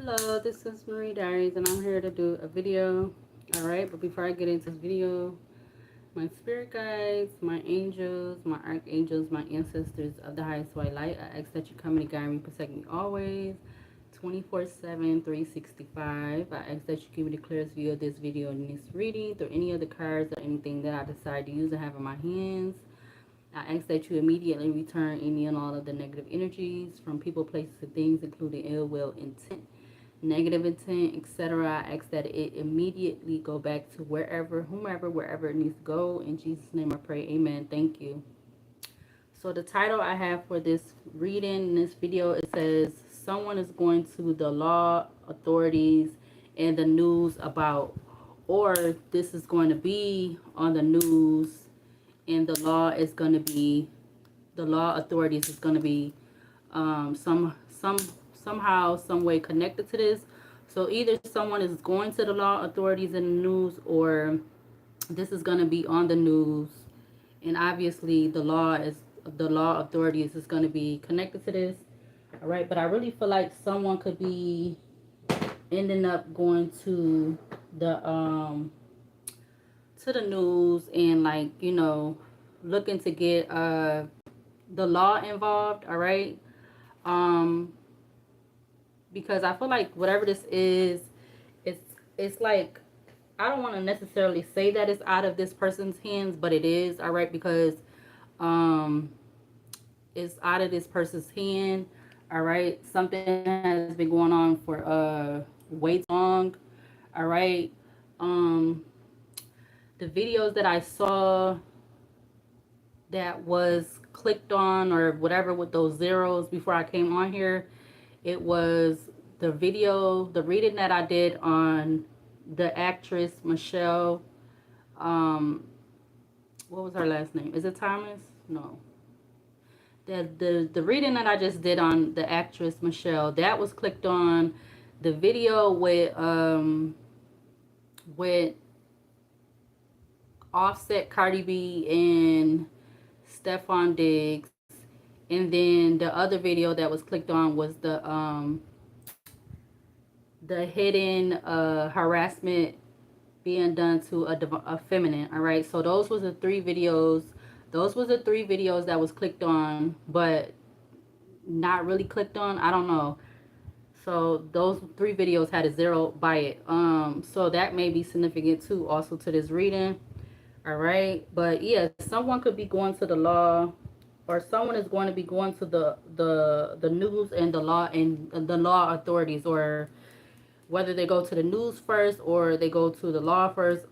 Hello, this is Marie Diaries, and I'm here to do a video. Alright, but before I get into this video, my spirit guides, my angels, my archangels, my ancestors of the highest white light, I ask that you come and guide me, protect me always, 24/7, 365. I ask that you give me the clearest view of this video and this reading through any of the cards or anything that I decide to use and have in my hands. I ask that you immediately return any and all of the negative energies from people, places, and things, including ill will, intent, negative intent, etc. I ask that it immediately go back to wherever, whomever, wherever it needs to go. In Jesus' name I pray. Amen. Thank you. So the title I have for this reading, in this video, it says, someone is going to the law, authorities, and the news about, or this is going to be on the news, and the law is going to be, the law authorities is going to be somehow, some way connected to this. So either someone is going to the law authorities in the news, or this is going to be on the news, and obviously the law authorities is going to be connected to this. All right, but I really feel like someone could be ending up going to the news and, like, you know, looking to get the law involved. All right, um because I feel like whatever this is, it's like, I don't want to necessarily say that it's out of this person's hands, but it is. All right, because um it's out of this person's hand. All right, something has been going on for way too long. All right, um the videos that I saw that was clicked on or whatever with those zeros before I came on here, it was the reading that I did on the actress Michelle. Um, what was her last name? Is it Thomas? No. The reading that I just did on the actress Michelle, that was clicked on. The video with Offset, Cardi B, and Stefan Diggs, and then the other video that was clicked on was the hidden harassment being done to a feminine. All right, so those was the three videos. Those was the three videos that was clicked on, but not really clicked on. I don't know. So those three videos had a zero by it. So that may be significant too, also to this reading. All right, but yeah, someone could be going to the law, or someone is going to be going to the news and the law authorities, or whether they go to the news first or they go to the law first,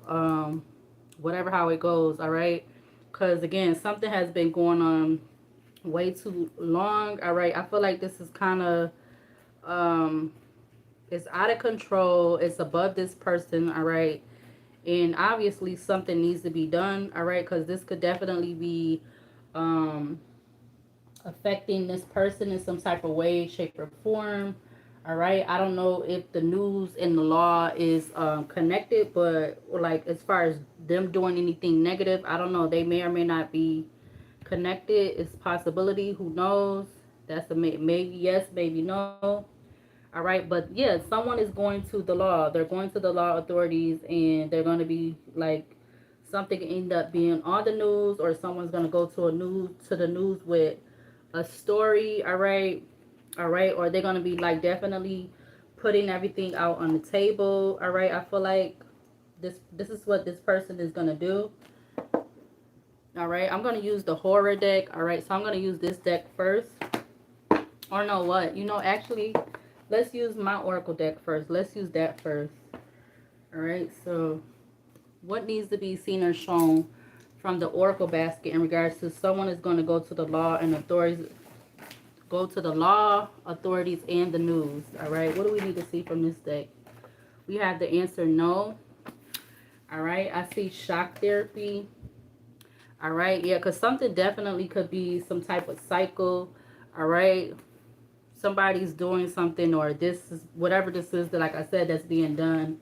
whatever how it goes. All right, because again, something has been going on way too long. All right, I feel like this is kind of it's out of control. It's above this person. All right, and obviously something needs to be done. All right, because this could definitely be affecting this person in some type of way, shape, or form. All right, I don't know if the news and the law is connected, but like as far as them doing anything negative, I don't know. They may or may not be connected. It's a possibility. Who knows? That's a maybe yes, maybe no. All right, but yeah, someone is going to the law. They're going to the law authorities, and they're going to be like, something end up being on the news, or someone's going to go to the news with a story. All right, all right, or they're going to be like definitely putting everything out on the table. All right, I feel like this is what this person is going to do. All right, I'm going to use the horror deck. All right, so I'm going to use this deck first. Or no, what? You know, actually, let's use my oracle deck first. Let's use that first. All right, so what needs to be seen or shown from the oracle basket in regards to someone is going to go to the law and authorities, go to the law, authorities, and the news. All right, what do we need to see from this deck? We have the answer no. All right, I see shock therapy. All right, yeah, because something definitely could be some type of cycle. All right, somebody's doing something, or this is whatever this is that, like I said, that's being done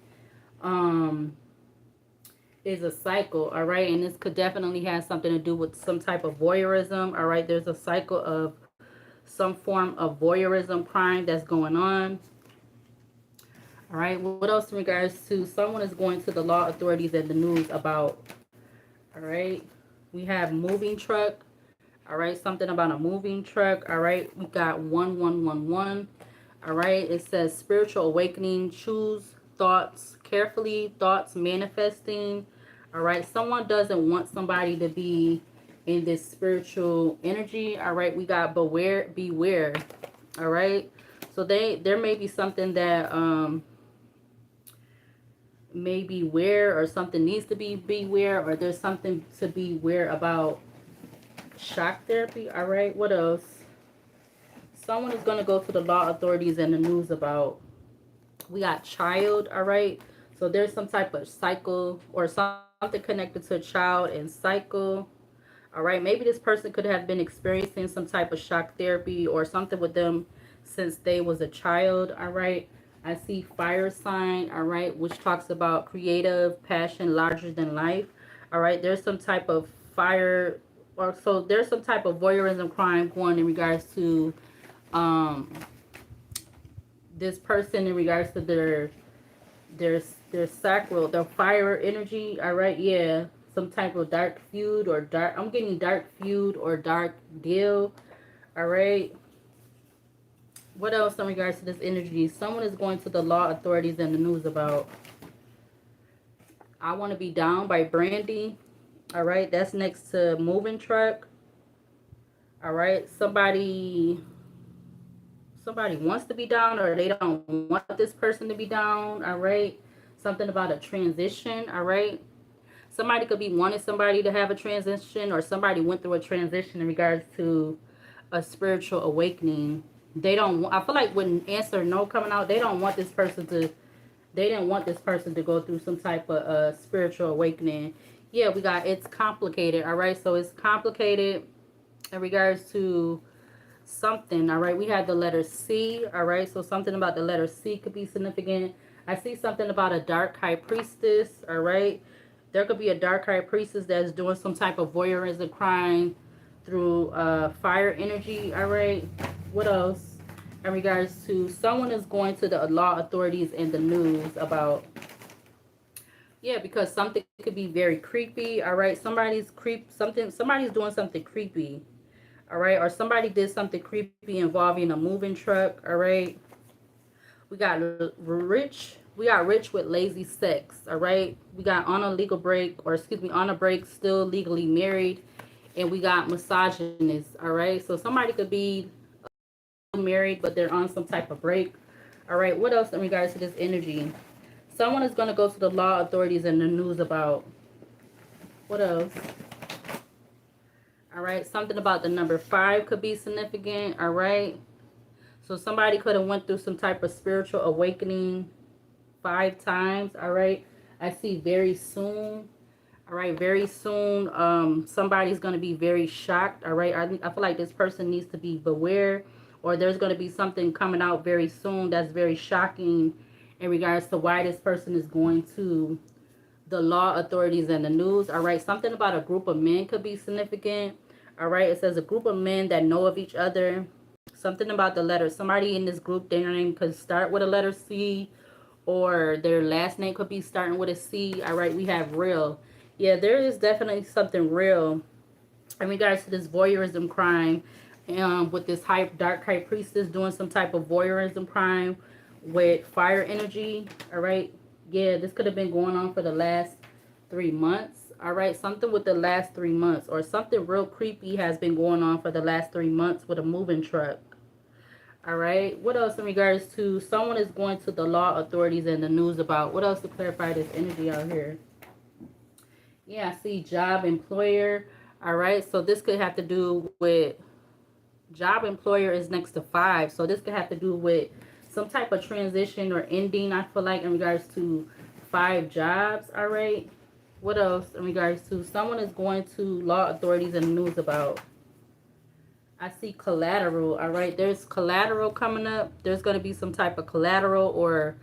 is a cycle. All right, and this could definitely have something to do with some type of voyeurism. All right, there's a cycle of some form of voyeurism crime that's going on. All right. What else in regards to someone is going to the law authorities and the news about? All right. We have moving truck. All right. Something about a moving truck. All right. We got 1111. All right. It says spiritual awakening. Choose thoughts carefully. Thoughts manifesting. All right. Someone doesn't want somebody to be in this spiritual energy. All right. We got beware. All right. So there may be something that may beware, or something needs to be beware, or there's something to beware about shock therapy. All right, what else? Someone is going to go to the law authorities and the news about, we got child. All right, so there's some type of cycle or something connected to a child and cycle. All right, maybe this person could have been experiencing some type of shock therapy or something with them since they was a child. All right, I see fire sign. All right, which talks about creative passion larger than life. All right, there's some type of fire, or so there's some type of voyeurism crime going in regards to um this person, in regards to their their sacral, their fire energy. All right, yeah, some type of dark feud or dark. I'm getting dark feud or dark deal. All right. What else in regards to this energy? Someone is going to the law authorities and the news about, I Want to Be Down by Brandy. All right, that's next to moving truck. All right, somebody wants to be down, or they don't want this person to be down. All right, something about a transition. All right, somebody could be wanting somebody to have a transition, or somebody went through a transition in regards to a spiritual awakening. They don't, I feel like when answer no coming out, they don't want this person to, they didn't want this person to go through some type of spiritual awakening. Yeah, we got, it's complicated. All right, so it's complicated in regards to something. All right, we had the letter C. All right, so something about the letter C could be significant. I see something about a dark high priestess. All right, there could be a dark high priestess that's doing some type of voyeurism crime through fire energy. All right, what else in regards to someone is going to the law authorities and the news about, yeah, because something could be very creepy. All right, somebody's doing something creepy. All right, or somebody did something creepy involving a moving truck. All right, we got rich with lazy sex. All right, we got on a legal break, or excuse me, on a break, still legally married. And we got misogynist. All right, so somebody could be married, but they're on some type of break. All right, what else in regards to this energy? Someone is going to go to the law authorities and the news about, what else? All right, something about the number 5 could be significant. All right, so somebody could have went through some type of spiritual awakening 5 times. All right, I see very soon. All right, very soon, somebody's going to be very shocked. All right, I feel like this person needs to be beware, or there's going to be something coming out very soon that's very shocking in regards to why this person is going to the law authorities and the news. All right, something about a group of men could be significant. All right, it says a group of men that know of each other. Something about the letter. Somebody in this group, their name could start with a letter C, or their last name could be starting with a C. All right, we have real. Yeah, there is definitely something real in regards to this voyeurism crime, with this dark high priestess doing some type of voyeurism crime with fire energy. All right, yeah, this could have been going on for the last 3 months. All right, something with the last 3 months, or something real creepy has been going on for the last 3 months with a moving truck. All right, what else in regards to someone is going to the law authorities and the news about, what else to clarify this energy out here? Yeah, I see job employer. All right, so this could have to do with, job employer is next to 5, so this could have to do with some type of transition or ending, I feel like, in regards to 5 jobs. All right, what else in regards to someone is going to law authorities and news about? I see collateral. All right, there's collateral coming up. There's going to be some type of collateral, or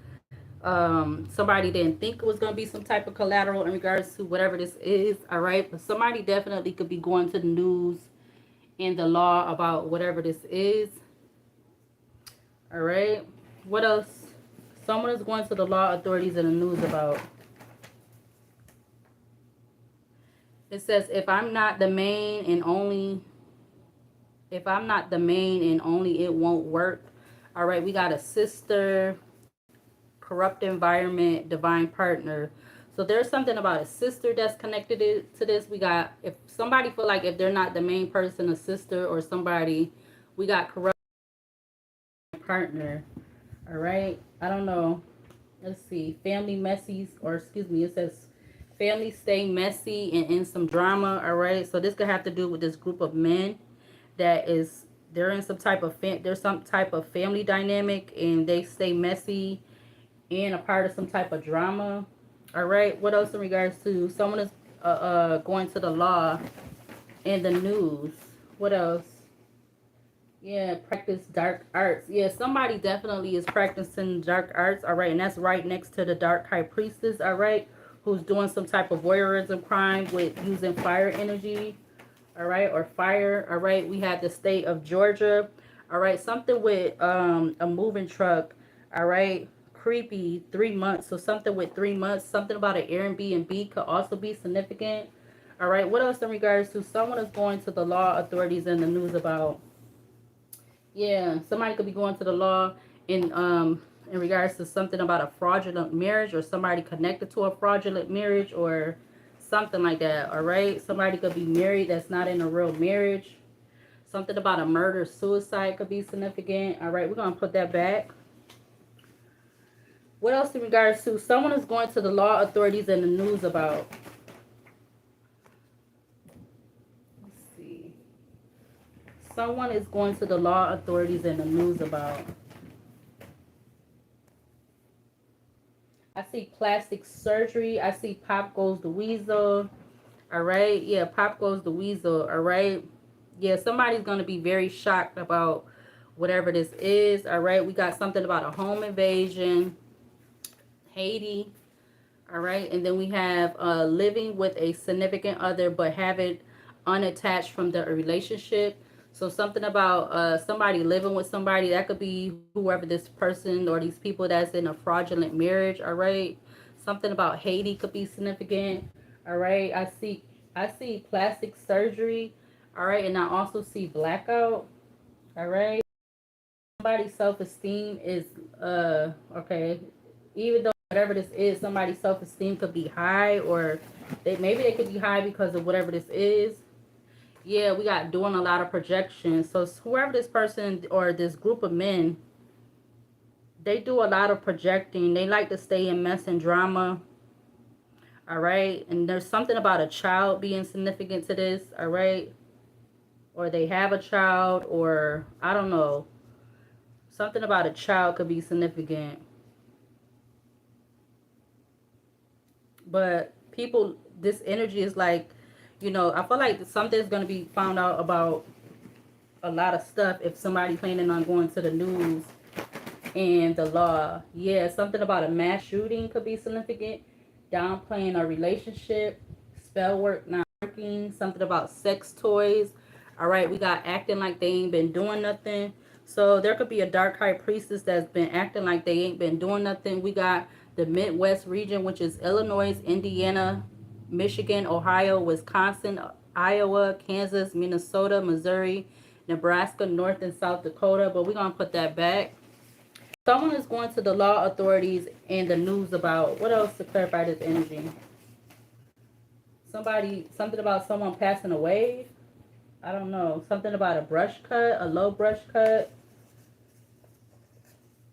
somebody didn't think it was going to be some type of collateral in regards to whatever this is. All right, but somebody definitely could be going to the news and the law about whatever this is. All right, what else? Someone is going to the law authorities in the news about. It says, if I'm not the main and only, if I'm not the main and only, it won't work. All right, we got a sister, corrupt environment, divine partner. So there's something about a sister that's connected to this. We got, if somebody feel like if they're not the main person, a sister or somebody, we got corrupt partner. All right, I don't know. Let's see, family messy, or excuse me, it says family stay messy and in some drama. All right, so this could have to do with this group of men that is, they're in some type of there's some type of family dynamic and they stay messy and a part of some type of drama. All right, what else in regards to someone is going to the law in the news? What else? Yeah, practice dark arts. Yeah, somebody definitely is practicing dark arts. All right, and that's right next to the dark high priestess. All right, who's doing some type of voyeurism crime with using fire energy. All right, or fire. All right, we have the state of Georgia. All right, something with a moving truck. All right, creepy, 3 months. So something with 3 months. Something about an Airbnb could also be significant. All right, what else in regards to someone is going to the law authorities in the news about? Yeah, somebody could be going to the law in regards to something about a fraudulent marriage or somebody connected to a fraudulent marriage or something like that. All right, somebody could be married that's not in a real marriage. Something about a murder suicide could be significant. All right, we're gonna put that back. What else in regards to someone is going to the law authorities in the news about? Let's see. Someone is going to the law authorities in the news about. I see plastic surgery. I see Pop Goes the Weasel. All right. Yeah, Pop Goes the Weasel. All right. Yeah, somebody's going to be very shocked about whatever this is. All right. We got something about a home invasion. Haiti. All right. And then we have living with a significant other but have it unattached from the relationship. So something about somebody living with somebody. That could be whoever this person or these people that's in a fraudulent marriage. All right. Something about Haiti could be significant. All right. I see plastic surgery. All right. And I also see blackout. All right. Somebody's self-esteem is okay. Even though whatever this is, somebody's self-esteem could be high, or maybe they could be high because of whatever this is. Yeah, we got doing a lot of projections. So whoever this person or this group of men, they do a lot of projecting. They like to stay in mess and drama. All right. And there's something about a child being significant to this. All right. Or they have a child, or I don't know. Something about a child could be significant. But people, this energy is like, I feel like something's going to be found out about a lot of stuff if somebody planning on going to the news and the law. Yeah, something about a mass shooting could be significant. Downplaying a relationship. Spell work not working. Something about sex toys. All right, we got acting like they ain't been doing nothing. So there could be a dark high priestess that's been acting like they ain't been doing nothing. We got the Midwest region, which is Illinois, Indiana, Michigan, Ohio, Wisconsin, Iowa, Kansas, Minnesota, Missouri, Nebraska, North and South Dakota. But we're going to put that back. Someone is going to the law authorities and the news about, what else to clarify this energy? Something about someone passing away. I don't know. Something about a brush cut, a low brush cut.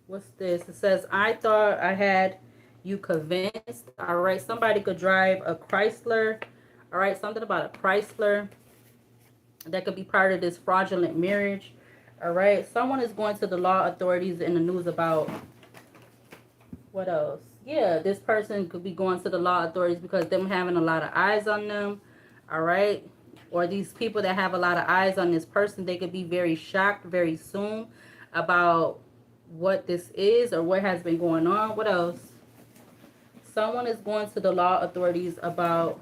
What's this? It says, I thought I had you convinced. All right. Somebody could drive a Chrysler. All right. Something about a Chrysler. That could be part of this fraudulent marriage. All right. Someone is going to the law authorities in the news about, what else? Yeah, this person could be going to the law authorities because them having a lot of eyes on them. All right. Or these people that have a lot of eyes on this person, they could be very shocked very soon about what this is or what has been going on. What else? Someone is going to the law authorities about,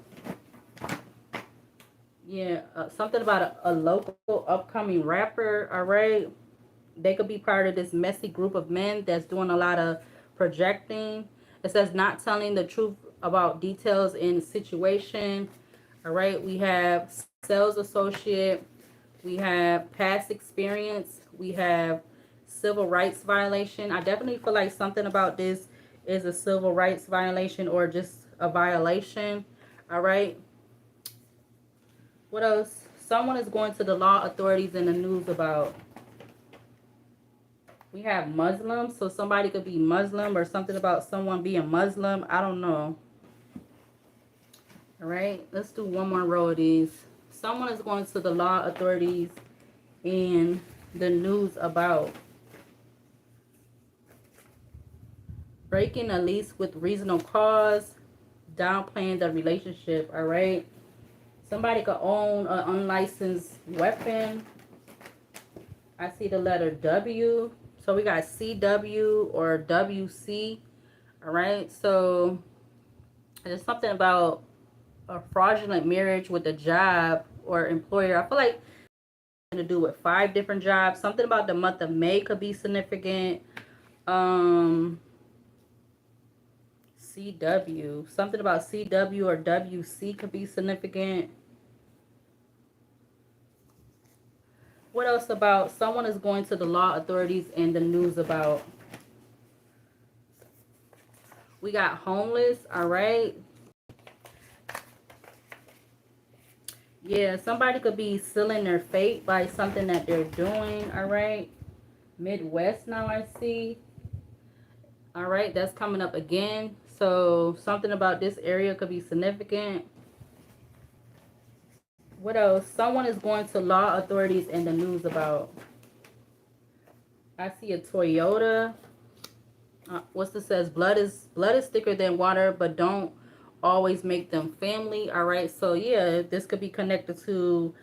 yeah, something about a local upcoming rapper. All right. They could be part of this messy group of men that's doing a lot of projecting. It says not telling the truth about details in situation. All right, we have sales associate, we have past experience, we have civil rights violation. I definitely feel like something about this is a civil rights violation or just a violation. All right, what else? Someone is going to the law authorities in the news about. We have Muslim, so somebody could be Muslim or something about someone being Muslim. I don't know. All right, let's do one more row of these. Someone is going to the law authorities in the news about breaking a lease with reasonable cause, downplaying the relationship. All right, somebody could own an unlicensed weapon. I see the letter W. So we got CW or WC. All right, so there's something about a fraudulent marriage with a job or employer. I feel like to do with 5 different jobs. Something about the month of May could be significant. CW. Something about CW or WC could be significant. What else about someone is going to the law authorities in the news about? We got homeless, all right. Yeah, somebody could be sealing their fate by something that they're doing, all right. Midwest now I see. All right, that's coming up again. So something about this area could be significant. What else? Someone is going to law authorities in the news about. I see a Toyota. What's this says? Blood is thicker than water, but don't always make them family. All right, so yeah, this could be connected to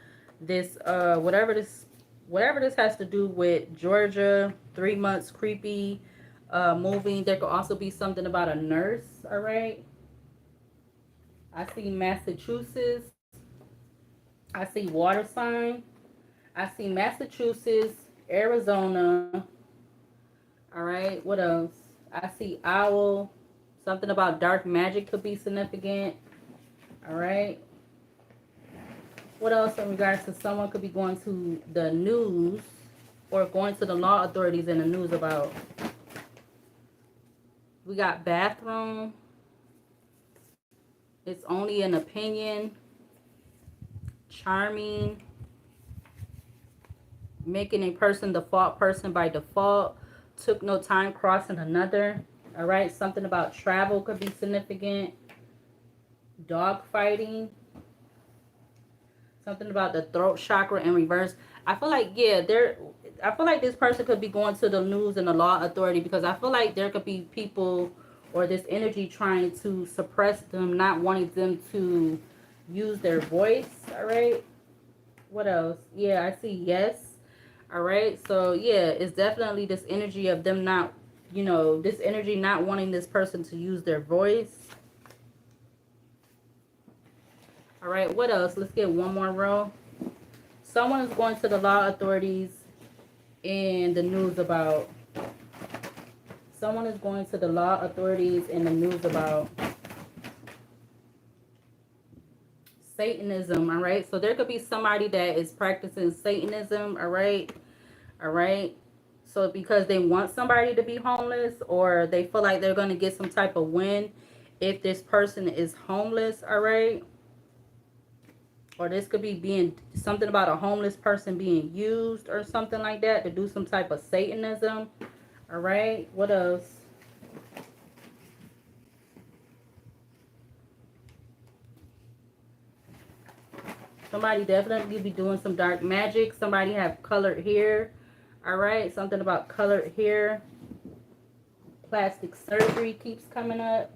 this whatever this has to do with Georgia. 3 months creepy moving. There could also be something about a nurse. All right, I see Massachusetts. I see water sign. I see Massachusetts, Arizona. All right, what else? I see owl. Something about dark magic could be significant. All right. What else in regards to someone could be going to the news or going to the law authorities in the news about? We got bathroom. It's only an opinion. Charming. Making a person the fault person by default. Took no time crossing another. All right, something about travel could be significant. Dog fighting. Something about the throat chakra in reverse. I feel like, yeah, I feel like this person could be going to the news and the law authority because I feel like there could be people or this energy trying to suppress them, not wanting them to use their voice. All right. What else? Yeah, I see yes. All right, so yeah, it's definitely this energy of them not, this energy not wanting this person to use their voice. All right, what else? Let's get one more row. Someone is going to the law authorities in the news about. Someone is going to the law authorities in the news about Satanism, all right? So there could be somebody that is practicing Satanism, all right? All right? So because they want somebody to be homeless or they feel like they're going to get some type of win if this person is homeless, all right? Or this could be being something about a homeless person being used or something like that to do some type of Satanism, all right? What else? Somebody definitely be doing some dark magic. Somebody have colored hair. All right. Something about colored hair. Plastic surgery keeps coming up.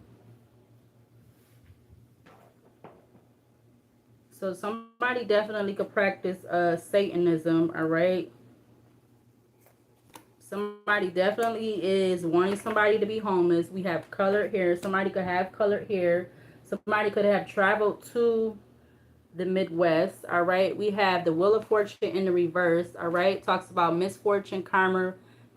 So somebody definitely could practice Satanism. All right. Somebody definitely is wanting somebody to be homeless. We have colored hair. Somebody could have colored hair. Somebody could have traveled to the Midwest. All right, we have the Wheel of Fortune in the reverse. All right, talks about misfortune,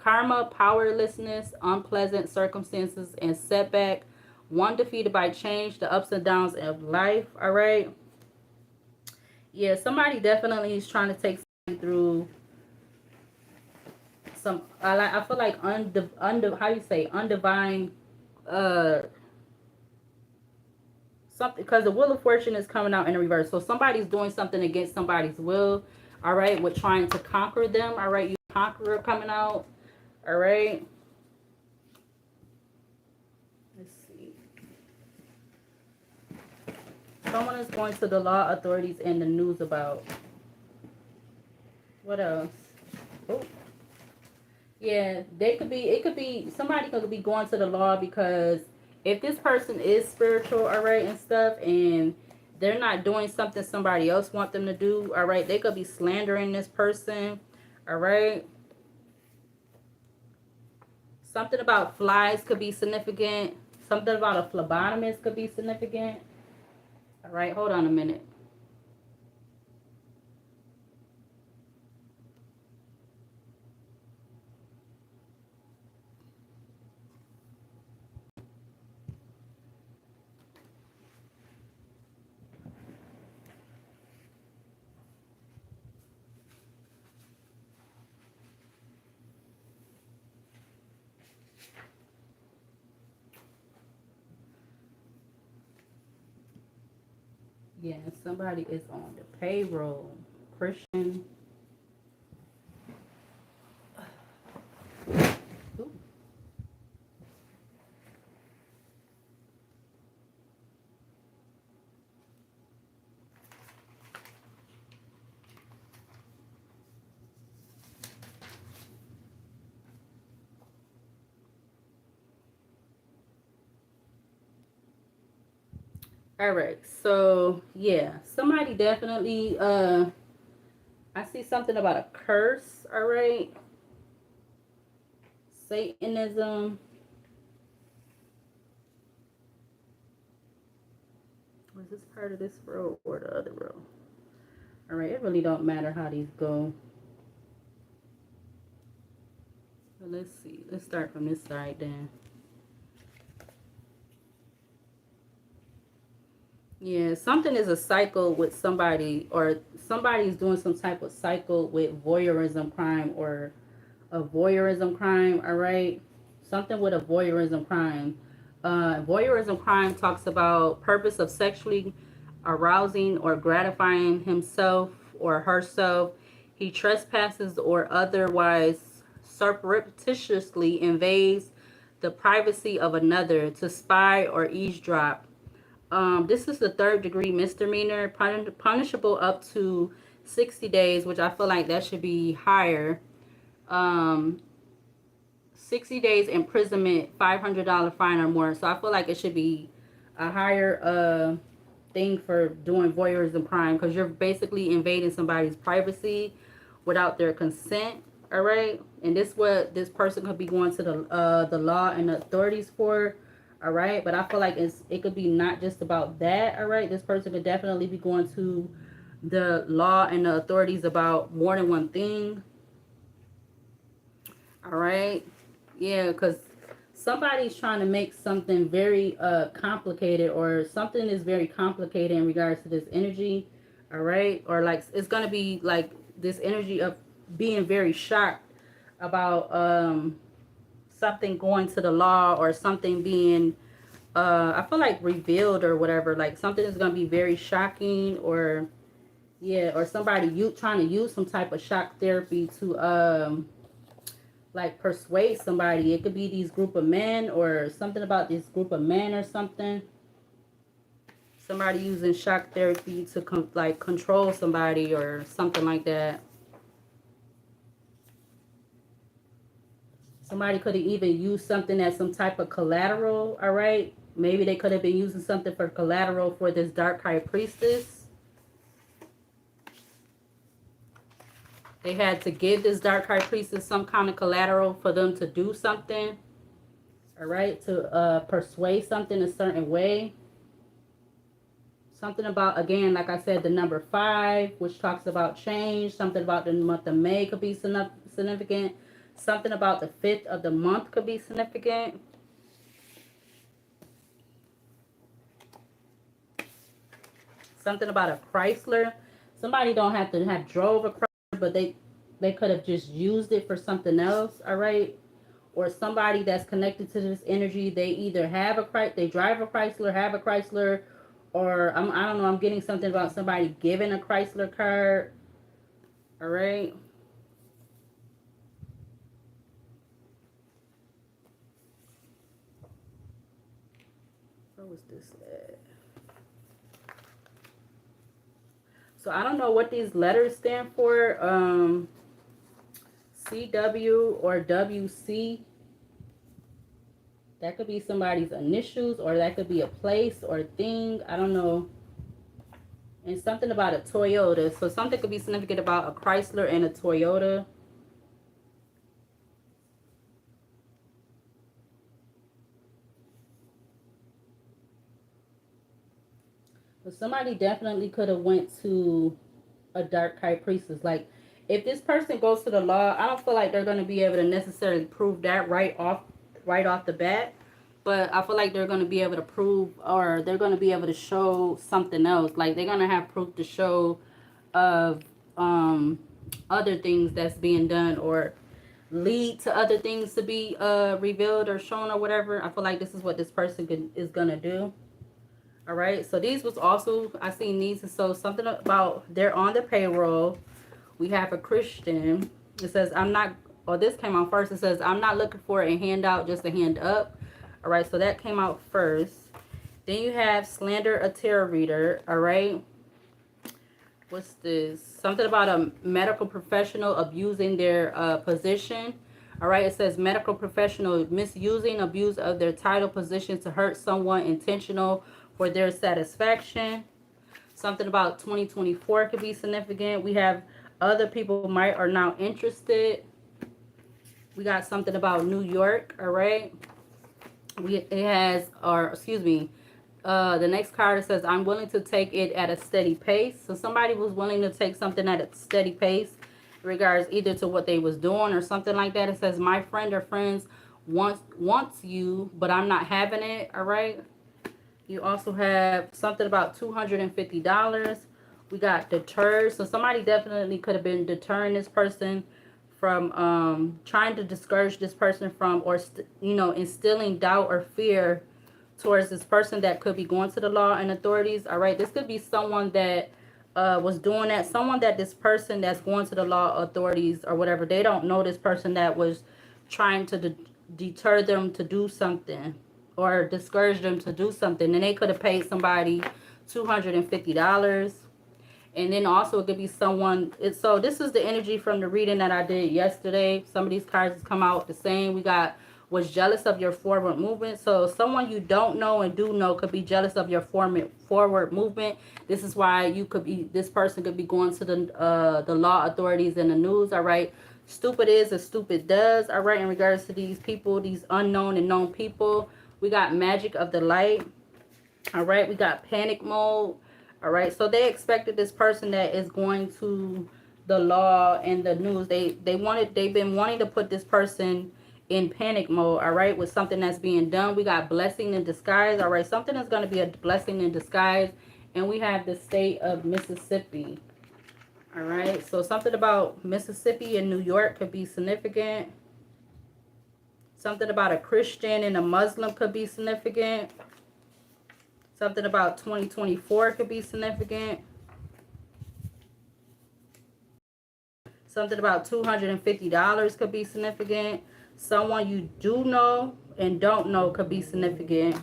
karma, powerlessness, unpleasant circumstances, and setback. One defeated by change, the ups and downs of life. All right. Yeah, somebody definitely is trying to take somebody through some. I feel like how you say undivine uh something, because the wheel of fortune is coming out in the reverse. So somebody's doing something against somebody's will. All right, with trying to conquer them. All right, you conqueror coming out. All right. Let's see. Someone is going to the law authorities and the news about. What else? Oh. Yeah, they could be, it could be, somebody could be going to the law because if this person is spiritual, all right, and stuff, and they're not doing something somebody else want them to do, all right, they could be slandering this person, all right. Something about flies could be significant. Something about a phlebotomist could be significant. All right, hold on a minute. Yeah, somebody is on the payroll. Christian. Ooh. All right, so yeah, somebody definitely I see something about a curse, all right? Satanism. Was this part of this row or the other row? All right, it really don't matter how these go. But let's see. Let's start from this side then. Yeah, something is a cycle with somebody, or somebody's doing some type of cycle with voyeurism crime or a voyeurism crime, all right? Something with a voyeurism crime. Voyeurism crime talks about purpose of sexually arousing or gratifying himself or herself. He trespasses or otherwise surreptitiously invades the privacy of another to spy or eavesdrop. This is the third degree misdemeanor, punishable up to 60 days, which I feel like that should be higher. Um, 60 days imprisonment, $500 fine or more. So I feel like it should be a higher thing for doing voyeurism crime, because you're basically invading somebody's privacy without their consent. All right, and this what this person could be going to the law and the authorities for. All right, but I feel like it could be not just about that. All right, this person could definitely be going to the law and the authorities about more than one thing. All right. Yeah, because somebody's trying to make something very complicated, or something is very complicated in regards to this energy. All right. Or like it's going to be like this energy of being very shocked about something going to the law, or something being I feel like revealed or whatever. Like something is going to be very shocking, or yeah, or somebody you trying to use some type of shock therapy to like persuade somebody. It could be these group of men, or something about this group of men or something. Somebody using shock therapy to like control somebody or something like that. Somebody could have even used something as some type of collateral. All right, maybe they could have been using something for collateral for this dark high priestess. They had to give this dark high priestess some kind of collateral for them to do something. All right, to persuade something a certain way. Something about, again, like I said, the number 5, which talks about change. Something about the month of May could be significant. Something about the 5th of the month could be significant. Something about a Chrysler. Somebody don't have to have drove a Chrysler, but they could have just used it for something else. All right. Or somebody that's connected to this energy, they either have a they drive a Chrysler, have a Chrysler, or I don't know. I'm getting something about somebody giving a Chrysler card. All right. Where was this at? So I don't know what these letters stand for. CW or WC. That could be somebody's initials, or that could be a place or a thing. I don't know. And something about a Toyota. So something could be significant about a Chrysler and a Toyota. But somebody definitely could have went to a dark high priestess. Like, if this person goes to the law, I don't feel like they're going to be able to necessarily prove that right off the bat. But I feel like they're going to be able to prove, or they're going to be able to show something else. Like, they're going to have proof to show of other things that's being done, or lead to other things to be revealed or shown or whatever. I feel like this is what this person is going to do. All right, so these was also, I seen these, and so something about they're on the payroll. We have a Christian. It says, I'm not, or this came out first. It says, I'm not looking for a handout, just a hand up. All right, so that came out first. Then you have slander a tarot reader. All right. What's this? Something about a medical professional abusing their position. All right, it says medical professional misusing abuse of their title position to hurt someone intentional for their satisfaction. Something about 2024 could be significant. We have other people might are now interested. We got something about New York. All right. It has, or excuse me, the next card says, I'm willing to take it at a steady pace. So somebody was willing to take something at a steady pace in regards either to what they was doing or something like that. It says, my friend or friends wants you, but I'm not having it. All right. You also have something about $250. We got deterred. So somebody definitely could have been deterring this person from trying to discourage this person from, or instilling doubt or fear towards this person that could be going to the law and authorities. All right, this could be someone that was doing that, someone that this person that's going to the law authorities or whatever, they don't know this person that was trying to deter them to do something or discourage them to do something, and they could have paid somebody $250. And then also it could be someone, so this is the energy from the reading that I did yesterday. Some of these cards come out the same. We got, was jealous of your forward movement. So someone you don't know and do know could be jealous of your forward movement. This is why this person could be going to the law authorities and the news. All right. Stupid is as stupid does. All right. In regards to these people, these unknown and known people, we got magic of the light. All right. We got panic mode. All right, so they expected this person that is going to the law and the news. They've been wanting to put this person in panic mode. All right, with something that's being done. We got blessing in disguise. All right, something is going to be a blessing in disguise, and we have the state of Mississippi. All right, so something about Mississippi and New York could be significant. Something about a Christian and a Muslim could be significant. Something about 2024 could be significant. Something about $250 could be significant. Someone you do know and don't know could be significant.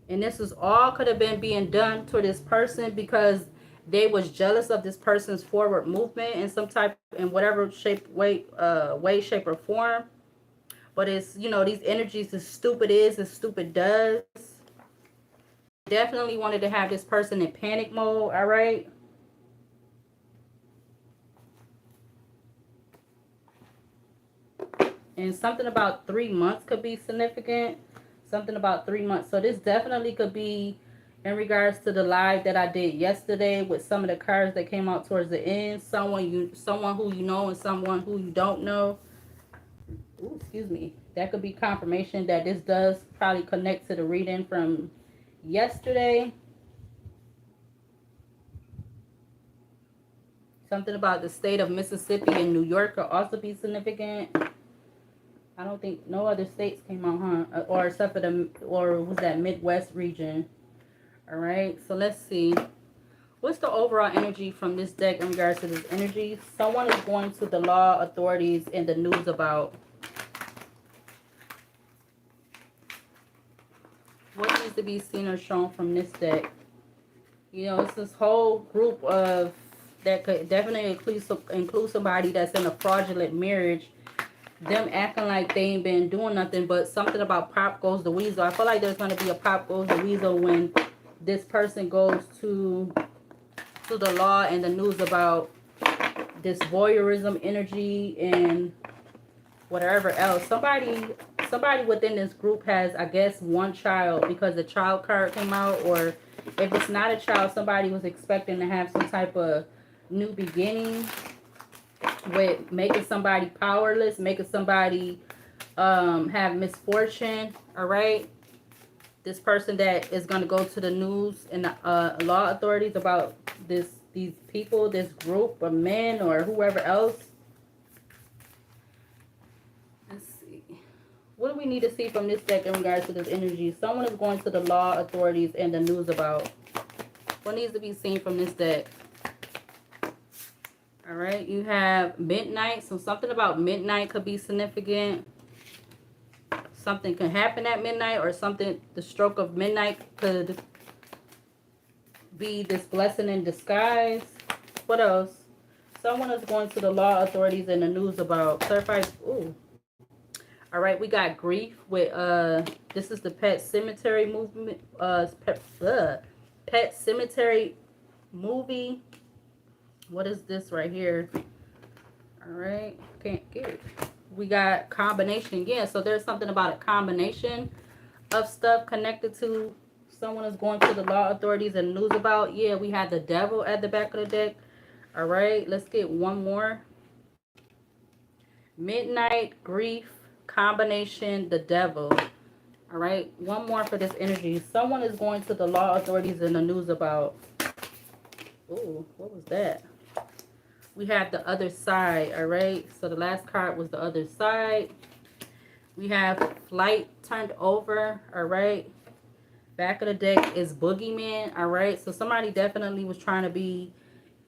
And this is all could have been being done to this person because they was jealous of this person's forward movement in some type, in whatever shape, way, shape, or form. But it's, these energies, as stupid is, as stupid does. Definitely wanted to have this person in panic mode. All right. And something about 3 months could be significant. Something about 3 months. So this definitely could be in regards to the live that I did yesterday with some of the cards that came out towards the end. Someone who you know and someone who you don't know. Ooh, excuse me. That could be confirmation that this does probably connect to the reading from yesterday. Something about the state of Mississippi and New York could also be significant. I don't think no other states came out, huh? Or except for the, or was that Midwest region? All right. So let's see. What's the overall energy from this deck in regards to this energy? Someone is going to the law, authorities, and the news about. What needs to be seen or shown from this deck? You know, it's this whole group of that could definitely include somebody that's in a fraudulent marriage. Them acting like they ain't been doing nothing, but something about pop goes the weasel. I feel like there's gonna be a pop goes the weasel when this person goes to the law and the news about this voyeurism energy and whatever else. Somebody within this group has, I guess, one child because the child card came out, or if it's not a child, somebody was expecting to have some type of new beginning with making somebody powerless, making somebody have misfortune. All right, this person that is going to go to the news and the law authorities about these people, this group of men or whoever else. Let's see. What do we need to see from this deck in regards to this energy? Someone is going to the law authorities and the news about. What needs to be seen from this deck? All right, you have midnight. So something about midnight could be significant. Something can happen at midnight, or something, the stroke of midnight could be this blessing in disguise. What else? Someone is going to the law authorities and the news about. Clarify. Ooh. All right, we got grief with this is the Pet Cemetery movement, Pet Cemetery movie. What is this right here? All right, can't get it. We got combination again. So there's something about a combination of stuff connected to someone is going to the law authorities and news about. Yeah, we had the devil at the back of the deck. All right, let's get one more. Midnight, grief, combination, the devil. All right, one more for this energy. Someone is going to the law authorities and the news about. Ooh, what was that? We have the other side. All right, so the last card was the other side. We have flight turned over. All right, back of the deck is boogeyman. All right, so somebody definitely was trying to be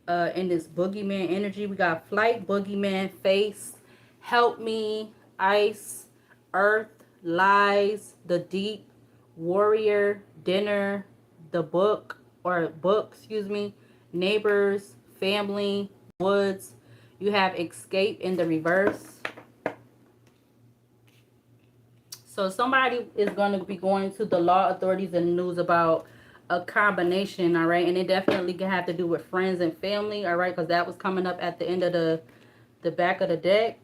in this boogeyman energy. We got flight, boogeyman, face, help me, ice, earth, lies, the deep, warrior, dinner, the book, or book, excuse me, neighbors, family, woods. You have escape in the reverse. So somebody is going to be going to the law authorities and news about a combination, all right? And it definitely can have to do with friends and family, all right? Because that was coming up at the end of the back of the deck.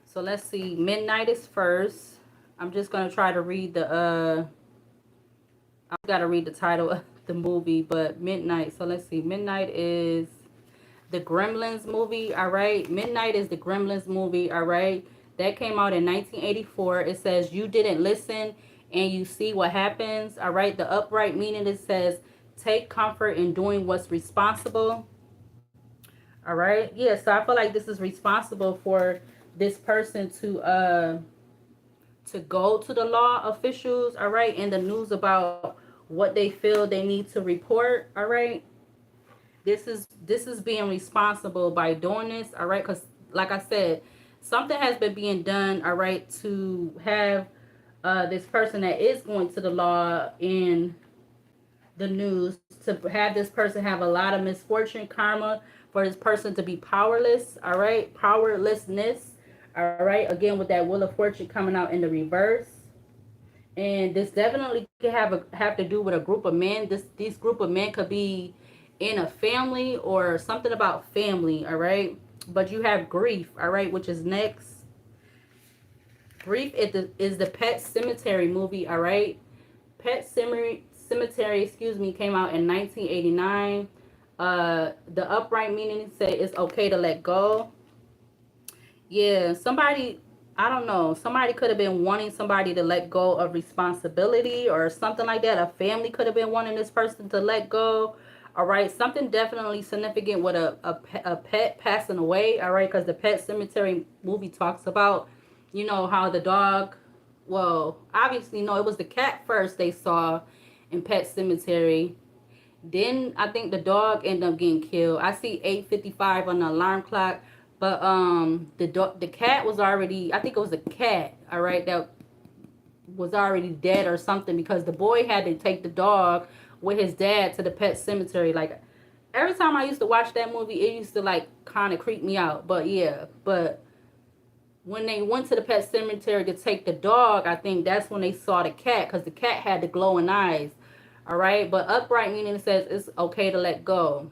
So let's see. Midnight is first. I'm just going to try to read the, I've got to read the title of the movie, but Midnight. So let's see. Midnight is the Gremlins movie, all right? Midnight is the Gremlins movie, all right? That came out in 1984. It says, you didn't listen and you see what happens, all right? The upright meaning, it says, take comfort in doing what's responsible, all right? Yeah, so I feel like this is responsible for this person to go to the law officials, all right, and the news about what they feel they need to report, all right? This is being responsible by doing this, all right? Because like I said, something has been being done, all right, to have this person that is going to the law in the news, to have this person have a lot of misfortune, karma, for this person to be powerless, all right? Powerlessness, all right? Again, with that Wheel of Fortune coming out in the reverse. And this definitely could have to do with a group of men. These group of men could be in a family or something about family, all right? But you have grief, all right, which is next. Grief is the Pet Cemetery movie, all right? Pet Cemetery, excuse me, came out in 1989. The upright meaning say it's okay to let go. Yeah, somebody, I don't know. Somebody could have been wanting somebody to let go of responsibility or something like that. A family could have been wanting this person to let go. All right. Something definitely significant with a pet passing away. All right. Because the Pet Cemetery movie talks about, you know, how the dog, well, obviously, no, it was the cat first they saw in Pet Cemetery. Then I think the dog ended up getting killed. I see 8:55 on the alarm clock, but the cat was already, I think it was a cat, all right, that was already dead or something, because the boy had to take the dog with his dad to the pet cemetery. Like every time I used to watch that movie, it used to like kind of creep me out. But yeah, but when they went to the pet cemetery to take the dog, I think that's when they saw the cat, because the cat had the glowing eyes. All right, but upright meaning it says it's okay to let go.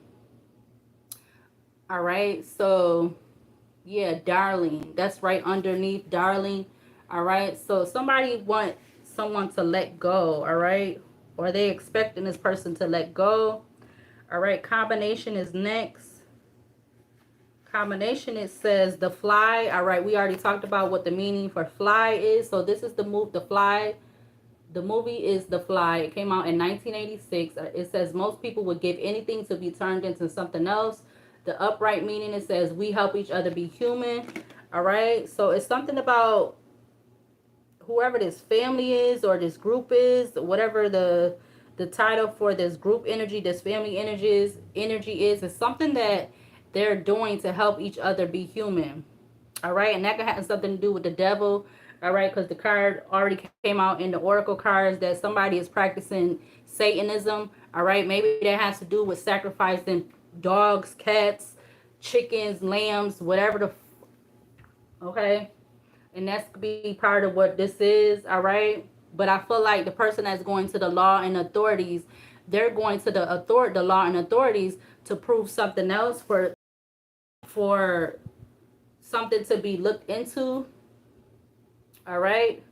All right, so yeah, darling, that's right underneath darling. All right, so somebody want someone to let go. All right, or they expecting this person to let go. All right, combination is next. Combination, it says the fly. All right, we already talked about what the meaning for fly is. So this is the move, the fly. The movie is The Fly. It came out in 1986. It says most people would give anything to be turned into something else. The upright meaning, it says we help each other be human. All right. So it's something about whoever this family is or this group is, whatever the title for this group energy, this family energy is, it's something that they're doing to help each other be human. All right, and that could have something to do with the devil. All right, because the card already came out in the oracle cards that somebody is practicing Satanism. All right, maybe that has to do with sacrificing dogs, cats, chickens, lambs, whatever the. Okay, and that's could be part of what this is. All right, but I feel like the person that's going to the law and authorities, they're going to the law and authorities to prove something else for something to be looked into. All right.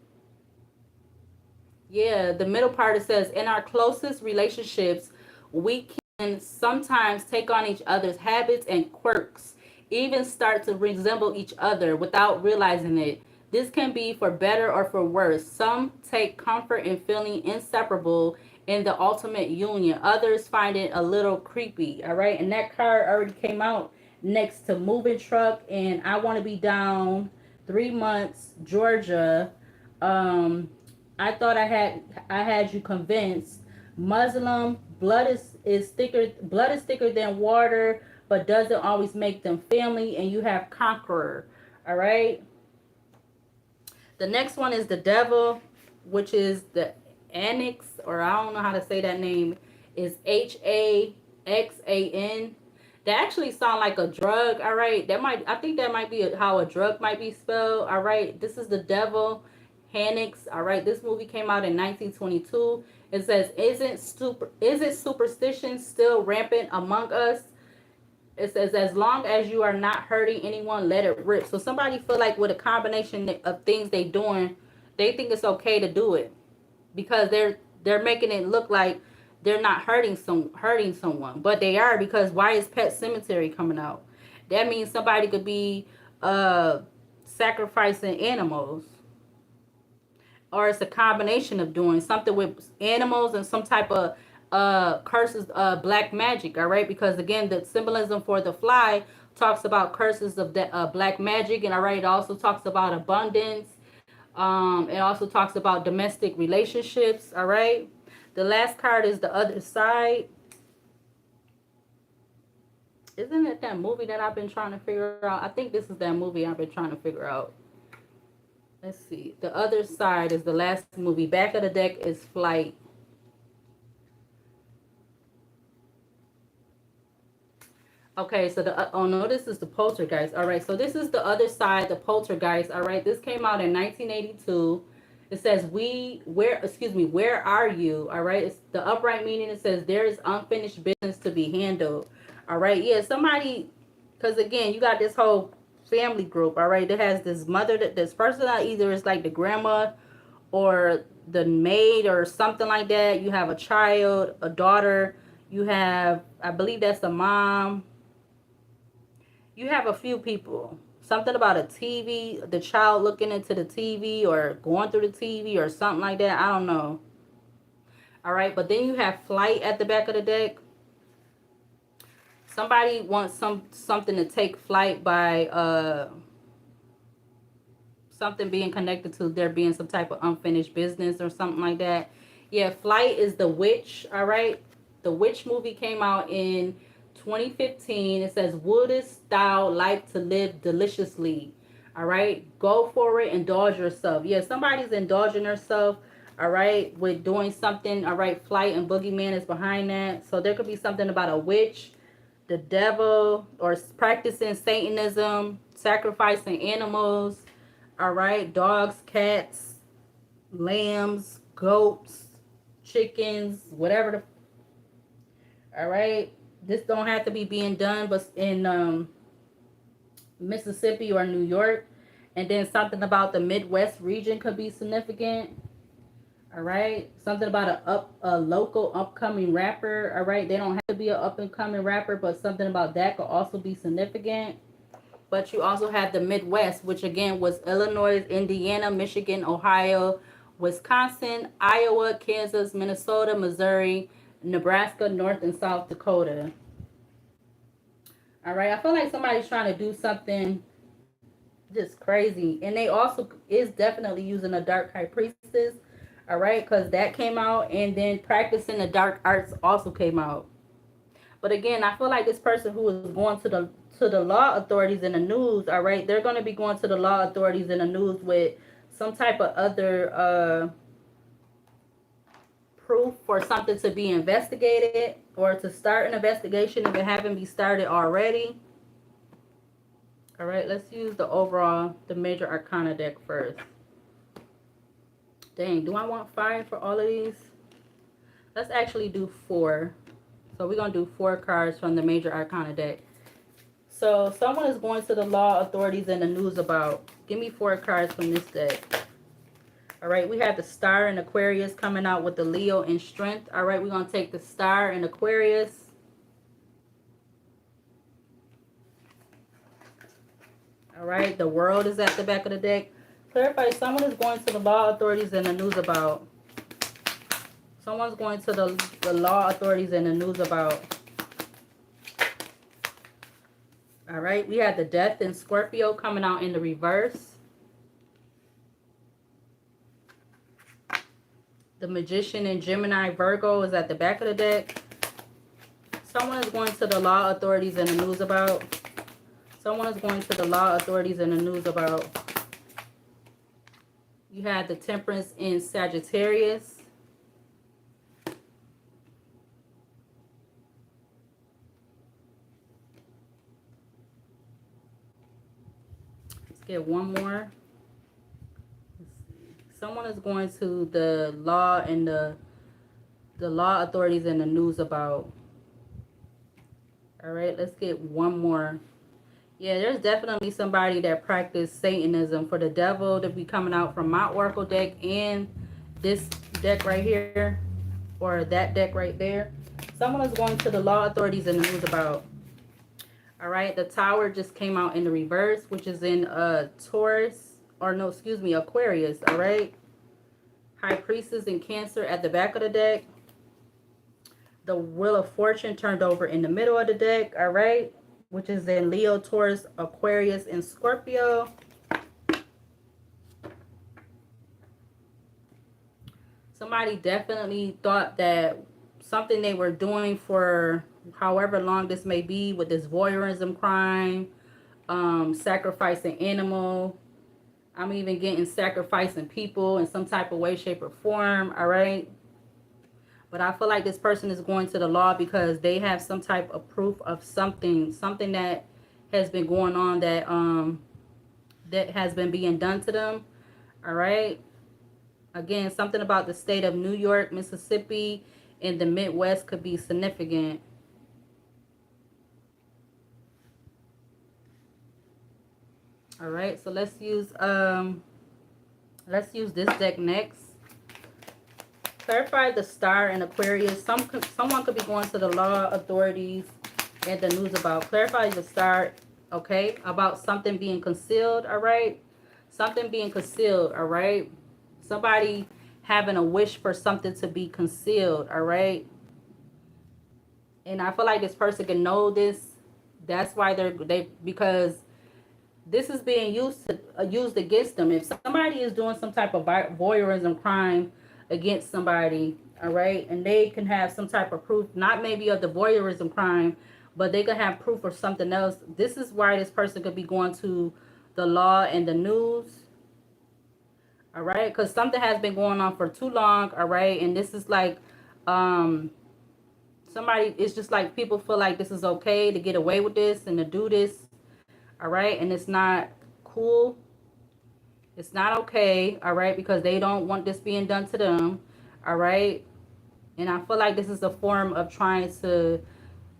Yeah, the middle part, it says in our closest relationships, we can sometimes take on each other's habits and quirks, even start to resemble each other without realizing it. This can be for better or for worse. Some take comfort in feeling inseparable in the ultimate union. Others find it a little creepy. All right, and that card already came out next to moving truck and I want to be down 3 months, Georgia. Um, I thought I had you convinced. Muslim blood is thicker than water, but doesn't always make them family. And you have conqueror. All right. The next one is the devil, which is the annex, or I don't know how to say that name. Is Haxan. That actually sound like a drug. All right, I think that might be how a drug might be spelled. All right, this is the devil, Hanix. All right, this movie came out in 1922. It says, isn't superstition still rampant among us? It says, as long as you are not hurting anyone, let it rip. So somebody feel like with a combination of things they doing, they think it's okay to do it because they're making it look like they're not hurting someone, but they are, because why is Pet Cemetery coming out? That means somebody could be uh sacrificing animals, or it's a combination of doing something with animals and some type of curses, black magic. All right, because again the symbolism for the fly talks about curses of the black magic, and all right, it also talks about abundance. It also talks about domestic relationships. All right, the last card is the other side. Isn't it that movie that I've been trying to figure out? I think this is that movie I've been trying to figure out. Let's see. The other side is the last movie. Back of the deck is Flight. Okay, so oh no, this is the Poltergeist. All right, so this is the other side, the Poltergeist. All right, this came out in 1982. It says where are you? All right, it's the upright meaning. It says there is unfinished business to be handled. All right, yeah, somebody, because again, you got this whole family group. All right, that has this mother, that this person that either is like the grandma or the maid or something like that. You have a child, a daughter. You have, I believe that's the mom. You have a few people. Something about a TV, the child looking into the TV or going through the TV or something like that. I don't know. All right, but then you have flight at the back of the deck. Somebody wants something to take flight by something being connected to there being some type of unfinished business or something like that. Yeah, flight is The Witch. All right, The Witch movie came out in 2015. It says, wouldst thou like to live deliciously? All right, go for it, indulge yourself. Yeah, somebody's indulging herself, all right, with doing something. All right, flight and boogeyman is behind that. So there could be something about a witch, the devil, or practicing Satanism, sacrificing animals. All right, dogs, cats, lambs, goats, chickens, whatever the. All right, this don't have to be being done, but in Mississippi or New York. And then something about the Midwest region could be significant. All right, something about a local upcoming rapper. All right, they don't have to be an up and coming rapper, but something about that could also be significant. But you also have the Midwest, which again was Illinois, Indiana, Michigan, Ohio, Wisconsin, Iowa, Kansas, Minnesota, Missouri, Nebraska, North and South Dakota. All right, I feel like somebody's trying to do something just crazy. And they also is definitely using a dark high priestess. All right, because that came out, and then practicing the dark arts also came out. But again, I feel like this person who is going to the law authorities in the news, all right, they're going to be going to the law authorities in the news with some type of other proof for something to be investigated or to start an investigation if it haven't been started already. All right, let's use the major arcana deck first. Dang, do I want 5 for all of these? Let's actually do 4. So we're going to do 4 cards from the major arcana deck. So someone is going to the law authorities in the news about. Give me 4 cards from this deck. All right, we have the Star in Aquarius coming out with the Leo in Strength. All right, we're going to take the Star in Aquarius. All right, the World is at the back of the deck. Clarify, someone is going to the law authorities in the news about. Someone's going to the law authorities in the news about. All right, we have the Death in Scorpio coming out in the reverse. The Magician in Gemini Virgo is at the back of the deck. Someone is going to the law authorities in the news about. Someone is going to the law authorities in the news about. You had the Temperance in Sagittarius. Let's get one more. Someone is going to the law and the law authorities in the news about. All right, let's get one more. Yeah, there's definitely somebody that practiced Satanism for the devil to be coming out from my Oracle deck and this deck right here, or that deck right there. Someone is going to the law authorities in the news about. All right, the Tower just came out in the reverse, which is in Taurus, or no, excuse me, Aquarius. All right, High Priestess in Cancer at the back of the deck. The Wheel of Fortune turned over in the middle of the deck. All right, which is in Leo, Taurus, Aquarius, and Scorpio. Somebody definitely thought that something they were doing for however long this may be with this voyeurism crime, sacrificing animal. I'm even getting sacrificing people in some type of way, shape, or form. All right. But I feel like this person is going to the law because they have some type of proof of something that has been going on that has been being done to them. All right. Again, something about the state of New York, Mississippi, and the Midwest could be significant. All right. So let's use this deck next. Clarify the Star in Aquarius. Someone could be going to the law authorities and the news about. Clarify the Star okay, about something being concealed, all right? Something being concealed, all right? Somebody having a wish for something to be concealed, all right? And I feel like this person can know this. That's why because this is being used against them. If somebody is doing some type of voyeurism crime against somebody, all right, and they can have some type of proof, not maybe of the voyeurism crime, but they could have proof of something else. This is why this person could be going to the law and the news, all right, because something has been going on for too long, all right, and this is like, um, somebody. It's just like people feel like this is okay to get away with this and to do this, all right, and it's not cool. It's not okay, all right, because they don't want this being done to them, all right. And I feel like this is a form of trying to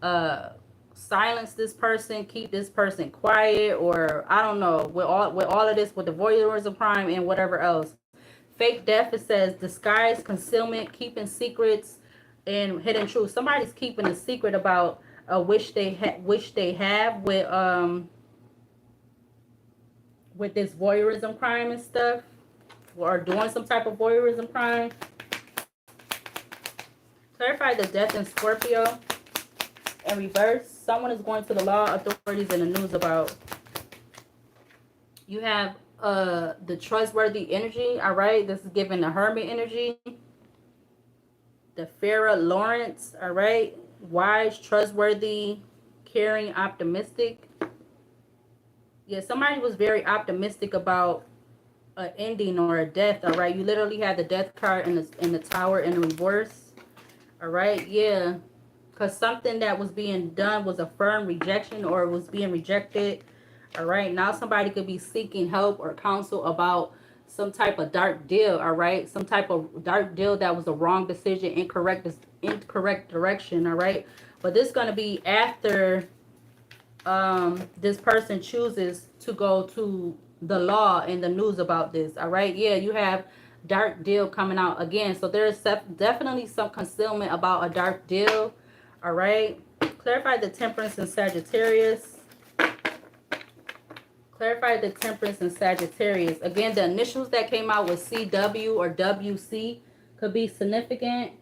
uh silence this person, keep this person quiet, or I don't know, with all of this, with the voyeurism crime and whatever else. Fake death, it says disguise, concealment, keeping secrets, and hidden truth. Somebody's keeping a secret about a wish they have with this voyeurism crime and stuff, or doing some type of voyeurism crime. Clarify the death in Scorpio. In reverse, someone is going to the law authorities in the news about. You have the trustworthy energy, all right? This is giving the hermit energy. The Farrah Lawrence, all right? Wise, trustworthy, caring, optimistic. Yeah, somebody was very optimistic about an ending or a death, all right? You literally had the death card in the tower in reverse, all right? Yeah, because something that was being done was a firm rejection or was being rejected, all right? Now somebody could be seeking help or counsel about some type of dark deal, all right? Some type of dark deal that was a wrong decision, incorrect direction, all right? But this is going to be after this person chooses to go to the law and the news about this, all right? Yeah, you have dark deal coming out again. So there's definitely some concealment about a dark deal, all right? Clarify the temperance in Sagittarius. Clarify the temperance in Sagittarius. Again, the initials that came out with CW or WC could be significant.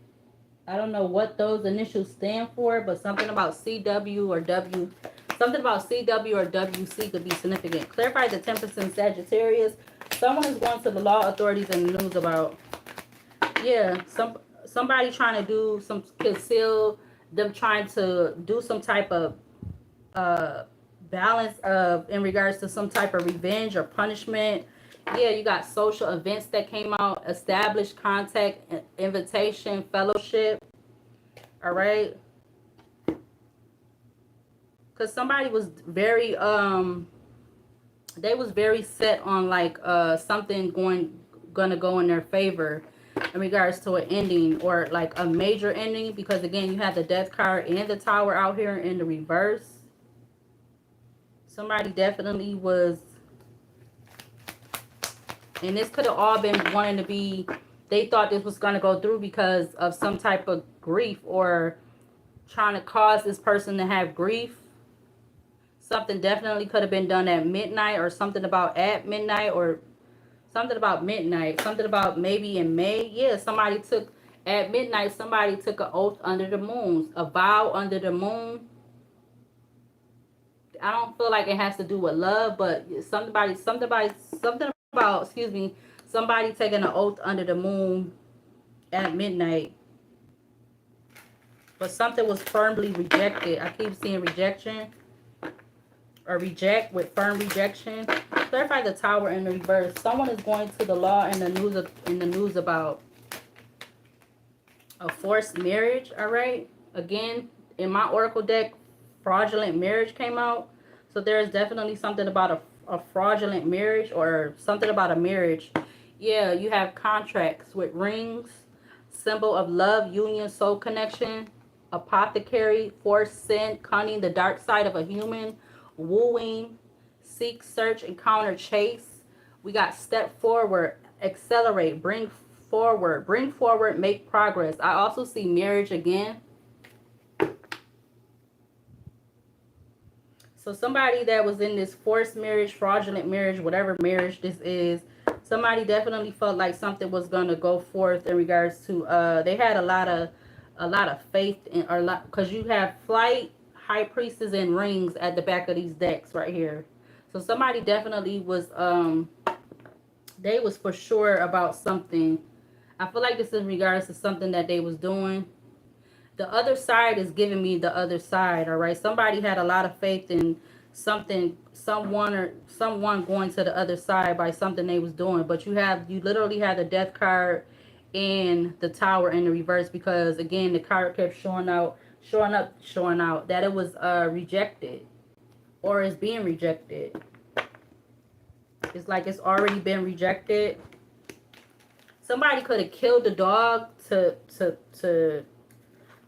I don't know what those initials stand for, but something about CW or something about CW or WC could be significant. Clarify the temperance in Sagittarius. Someone is going to the law authorities in the news about, yeah, somebody trying to do some conceal, them trying to do some type of balance of in regards to some type of revenge or punishment. Yeah, you got social events that came out, established contact, invitation, fellowship, all right? Because somebody was very they was very set on like something gonna go in their favor in regards to an ending or like a major ending, because again you have the death card and the tower out here in the reverse. Somebody definitely was, and this could have all been wanting to be, they thought this was going to go through because of some type of grief or trying to cause this person to have grief. Something definitely could have been done at midnight, or something about at midnight, or something about midnight, something about maybe in May. Yeah, somebody took, at midnight, somebody took an oath under the moon, a vow under the moon. I don't feel like it has to do with love, but something about, excuse me, somebody taking an oath under the moon at midnight. But something was firmly rejected. I keep seeing rejection or reject with firm rejection. Clarify the tower in the reverse. Someone is going to the law in the news about a forced marriage, all right? Again, in my oracle deck, fraudulent marriage came out. So there's definitely something about a fraudulent marriage or something about a marriage. Yeah, you have contracts with rings, symbol of love, union, soul connection, apothecary, forced sin, cunning, the dark side of a human, wooing, seek, search, encounter, chase. We got step forward, accelerate, bring forward, make progress. I also see marriage again. So somebody that was in this forced marriage, fraudulent marriage, whatever marriage this is, somebody definitely felt like something was gonna go forth in regards to they had a lot of faith in, or lot, because you have flight, high priestess, and rings at the back of these decks right here. So somebody definitely was they was for sure about something. I feel like this is in regards to something that they was doing. The other side is giving me the other side, all right? Somebody had a lot of faith in something, someone going to the other side by something they was doing. But you literally had the death card and the tower in the reverse, because again the card kept showing out that it was rejected, or it's being rejected. It's like it's already been rejected. Somebody could have killed the dog to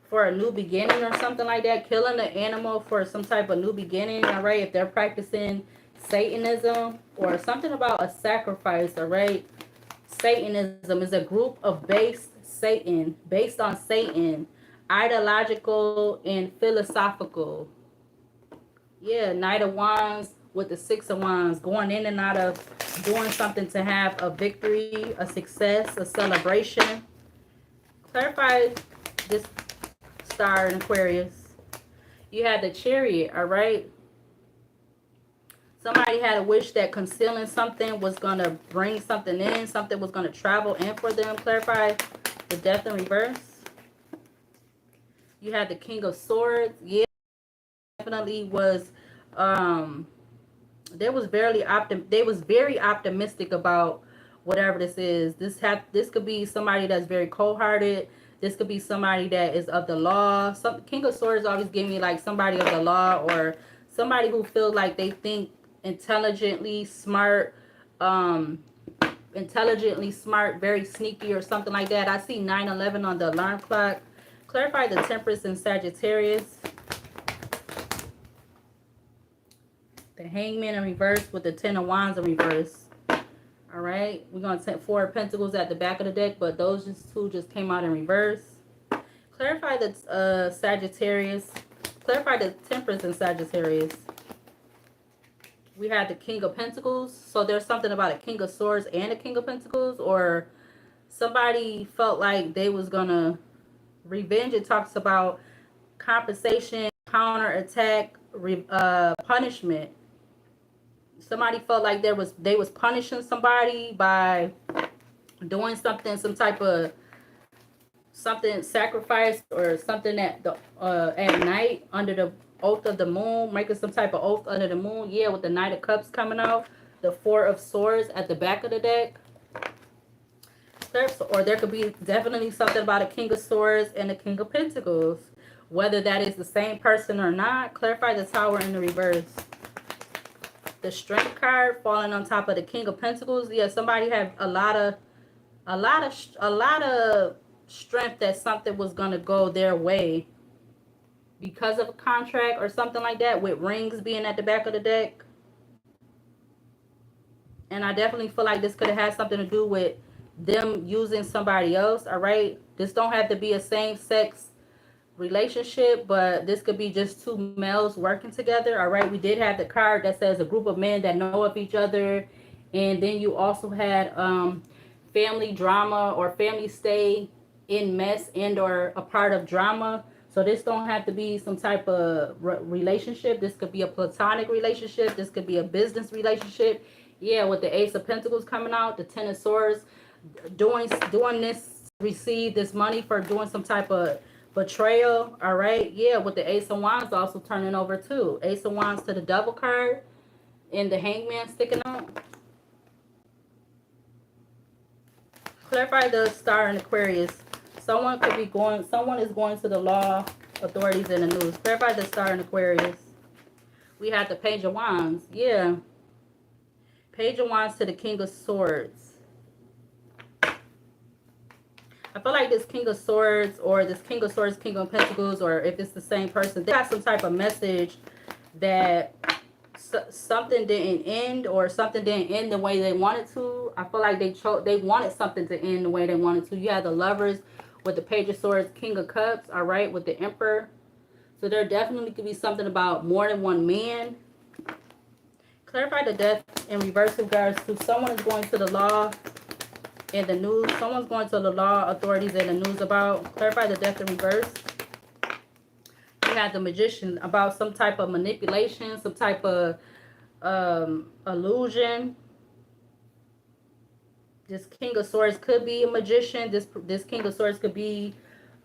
for a new beginning or something like that. Killing the animal for some type of new beginning, all right? If they're practicing Satanism or something about a sacrifice, all right? Satanism is a group of based on Satan, ideological and philosophical. Yeah, Knight of Wands with the Six of Wands, going in and out of doing something to have a victory, a success, a celebration. Clarify this star in Aquarius. You had the Chariot, all right? Somebody had a wish that concealing something was going to bring something in. Something was going to travel in for them. Clarify the Death in reverse. You had the King of Swords. Yeah, definitely was they was very optimistic about whatever this is. This could be somebody that's very cold-hearted. This could be somebody that is of the law. King of Swords always give me like somebody of the law, or somebody who feels like they think intelligently smart, very sneaky or something like that. I see 9/11 on the alarm clock. Clarify the Temperance in Sagittarius. The Hangman in reverse with the Ten of Wands in reverse. All right, we're going to take Four of Pentacles at the back of the deck, but those two just came out in reverse. Clarify the Sagittarius. Clarify the Temperance in Sagittarius. We had the King of Pentacles. So there's something about a King of Swords and a King of Pentacles, or somebody felt like they was going to revenge. It talks about compensation, counterattack, punishment. Somebody felt like they was punishing somebody by doing something, some type of something, sacrifice or something at night under the oath of the moon, making some type of oath under the moon. Yeah, with the Knight of Cups coming out, the Four of Swords at the back of the deck. Or there could be definitely something about a King of Swords and a King of Pentacles. Whether that is the same person or not. Clarify the Tower in the reverse. The Strength card falling on top of the King of Pentacles. Yeah, somebody had a lot of strength that something was gonna go their way because of a contract or something like that, with rings being at the back of the deck. And I definitely feel like this could have had something to do with them using somebody else. All right, this don't have to be a same-sex relationship, but this could be just two males working together. All right, we did have the card that says a group of men that know of each other, and then you also had family drama or family stay in mess and or a part of drama. So this don't have to be some type of relationship. This could be a platonic relationship. This could be a business relationship. Yeah, with the Ace of Pentacles coming out, the Ten of Swords, doing this, receive this money for doing some type of betrayal. All right, yeah, with the Ace of Wands also turning over too. Ace of Wands to the Devil card and the Hangman sticking out. Clarify the Star in Aquarius. Someone is going to the law authorities in the news. Clarify the Star in Aquarius. We had the Page of Wands. Yeah, Page of Wands to the King of Swords. I feel like this King of Swords or this King of Swords, King of Pentacles, or if it's the same person, they got some type of message that something didn't end, or something didn't end the way they wanted to. I feel like they wanted something to end the way they wanted to. You have the Lovers with the Page of Swords, King of Cups, all right, with the Emperor. So there definitely could be something about more than one man Clarify the death in reverse regards to someone is going to the law in the news. Someone's going to the law authorities in the news about. Clarify the death in reverse. You had the magician about some type of manipulation, some type of illusion. This King of Swords could be a magician. This King of Swords could be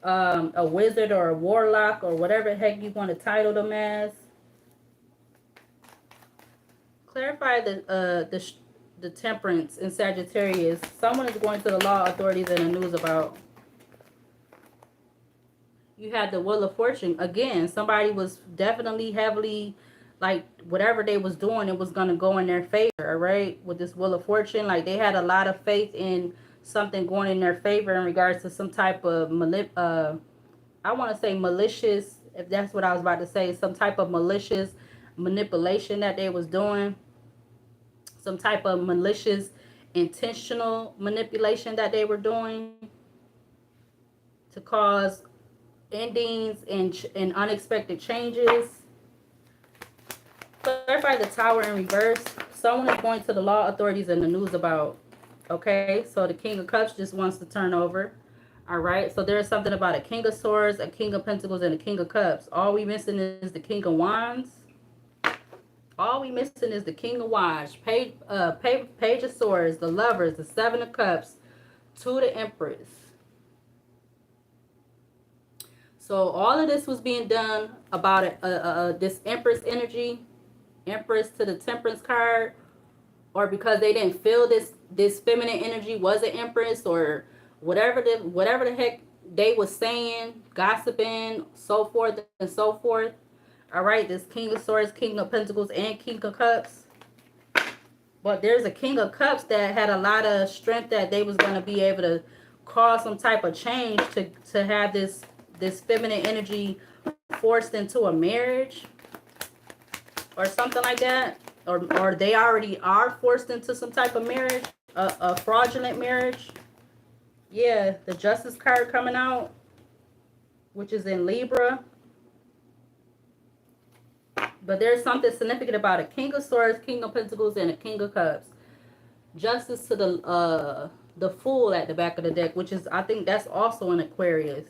a wizard or a warlock or whatever the heck you want to title them as. Clarify the temperance in Sagittarius. Someone is going to the law authorities in the news about. You had the Wheel of Fortune. Again, somebody was definitely heavily, like, whatever they was doing, it was going to go in their favor, all right? With this Wheel of Fortune, like, they had a lot of faith in something going in their favor in regards to some type of, I want to say malicious, if that's what I was about to say, some type of malicious manipulation that they was doing. Some type of malicious, intentional manipulation that they were doing to cause endings and unexpected changes. Clarify the Tower in reverse. Someone is going to the law authorities in the news about. Okay, so the King of Cups just wants to turn over. All right, so there's something about a King of Swords, a King of Pentacles, and a King of Cups. All we missing is the King of Wands. All we missing is the King of Wands, Page of Swords, the Lovers, the Seven of Cups, to the Empress. So all of this was being done about this Empress energy, Empress to the Temperance card, or because they didn't feel this feminine energy was an Empress, or whatever the heck they was saying, gossiping, so forth and so forth. All right, this King of Swords, King of Pentacles, and King of Cups. But there's a King of Cups that had a lot of strength that they was going to be able to cause some type of change to have this feminine energy forced into a marriage or something like that. Or they already are forced into some type of marriage, a fraudulent marriage. Yeah, the Justice card coming out, which is in Libra. But there's something significant about a King of Swords, King of Pentacles, and a King of Cups. Justice to the Fool at the back of the deck, which is, I think that's also an Aquarius,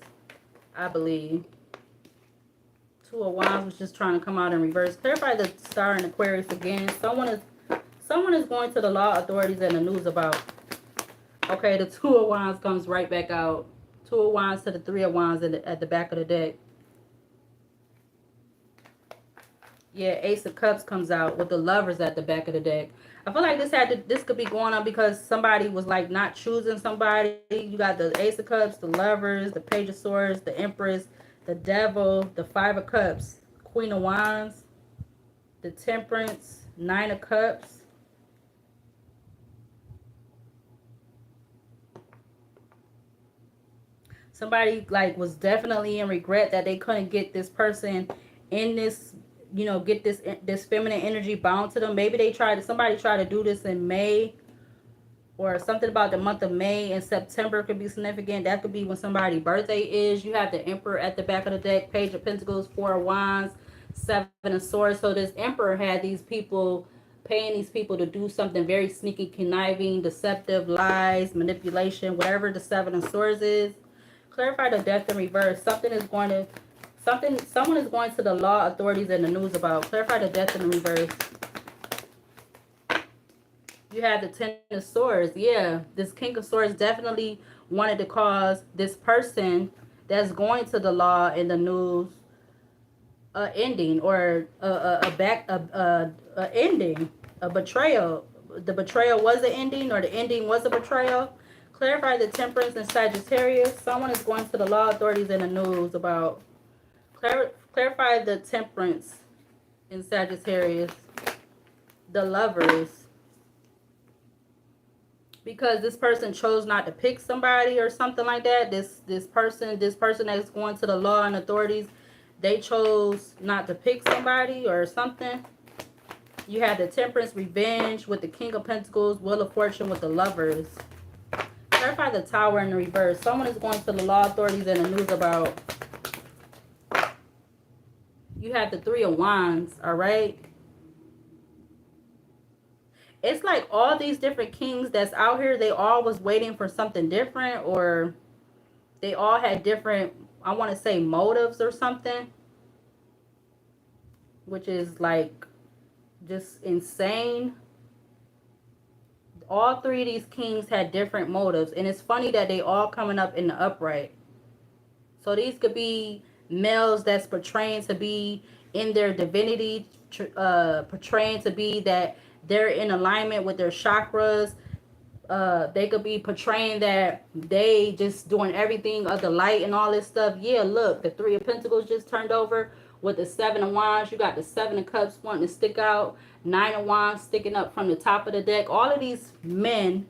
I believe. Two of Wands was just trying to come out in reverse. Clarify the Star in Aquarius again. Someone is going to the law authorities in the news about. Okay, the Two of Wands comes right back out. Two of Wands to the Three of Wands at the back of the deck. Yeah, Ace of Cups comes out with the Lovers at the back of the deck. I feel like this could be going on because somebody was like not choosing somebody. You got the Ace of Cups, the Lovers, the Page of Swords, the Empress, the Devil, the Five of Cups, Queen of Wands, the Temperance, Nine of Cups. Somebody like was definitely in regret that they couldn't get this person in this, you know, get this feminine energy bound to them. Maybe somebody tried to do this in May, or something about the month of May and September could be significant. That could be when somebody's birthday is. You have the Emperor at the back of the deck, Page of Pentacles, Four of Wands, Seven of Swords. So this Emperor had these people, paying these people to do something very sneaky, conniving, deceptive, lies, manipulation, whatever the Seven of Swords is. Clarify the Death in reverse. Someone is going to the law authorities in the news about. Clarify the Death in reverse. You have the Ten of Swords. Yeah, this King of Swords definitely wanted to cause this person that's going to the law in the news ending, or a ending, a betrayal. The betrayal was an ending, or the ending was a betrayal. Clarify the Temperance in Sagittarius. Someone is going to the law authorities in the news about. Clarify the Temperance in Sagittarius. The Lovers. Because this person chose not to pick somebody or something like that. This person that's going to the law and authorities, they chose not to pick somebody or something. You had the Temperance, Revenge with the King of Pentacles, Wheel of Fortune with the Lovers. Clarify the Tower in the reverse. Someone is going to the law authorities in the news about. You have the Three of Wands, all right? It's like all these different kings that's out here, they all was waiting for something different, or they all had different, I want to say, motives or something, which is like just insane. All three of these kings had different motives, and it's funny that they all coming up in the upright. So these could be males that's portraying to be in their divinity, portraying to be that they're in alignment with their chakras. They could be portraying that they just doing everything of the light and all this stuff. Yeah, look, the Three of Pentacles just turned over with the Seven of Wands. You got the Seven of Cups wanting to stick out, Nine of Wands sticking up from the top of the deck. All of these men,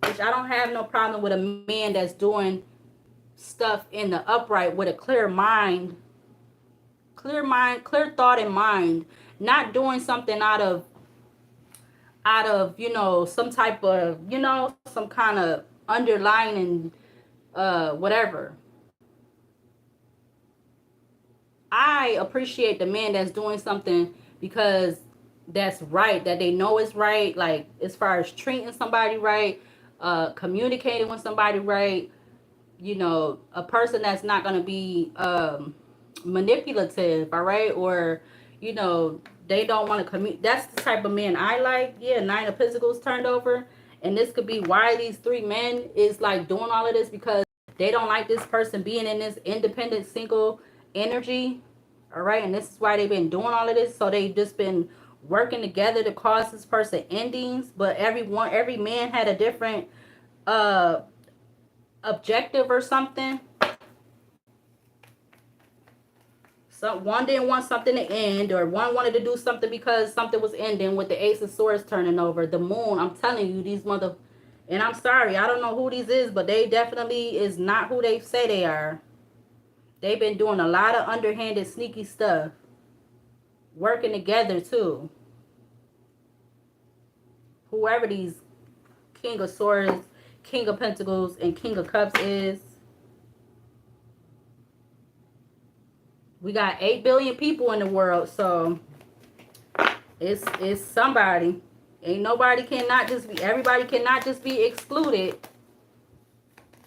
which I don't have no problem with a man that's doing stuff in the upright with a clear mind, clear thought in mind, not doing something out of you know, some type of, you know, some kind of underlying whatever. I appreciate the man that's doing something because that's right, that they know is right, like as far as treating somebody right, communicating with somebody right, you know, a person that's not going to be manipulative, all right, or you know, they don't want to commute. That's the type of man I like. Yeah, Nine of Pentacles turned over, and this could be why these three men is like doing all of this, because they don't like this person being in this independent single energy, all right, and this is why they've been doing all of this. So they just been working together to cause this person endings, but every man had a different objective or something. So one didn't want something to end, or one wanted to do something because something was ending with the Ace of Swords turning over. The Moon, I'm telling you, these mother... And I'm sorry, I don't know who these is, but they definitely is not who they say they are. They've been doing a lot of underhanded, sneaky stuff. Working together, too. Whoever these King of Swords, King of Pentacles, and King of Cups is. We got 8 billion people in the world, so it's somebody. Ain't nobody cannot just be, everybody cannot just be excluded.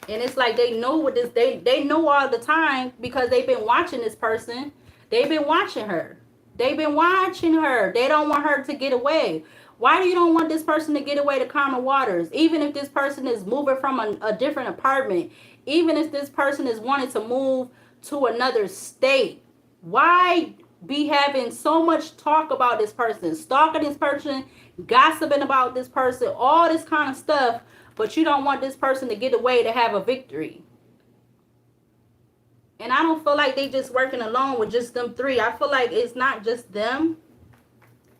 And it's like they know what this, they know all the time because they've been watching this person. They've been watching her. They've been watching her. They don't want her to get away. Why do you don't want this person to get away to calmer waters? Even if this person is moving from a different apartment, even if this person is wanting to move to another state, why be having so much talk about this person, stalking this person, gossiping about this person, all this kind of stuff, but you don't want this person to get away to have a victory? And I don't feel like they just working alone with just them three. I feel like it's not just them.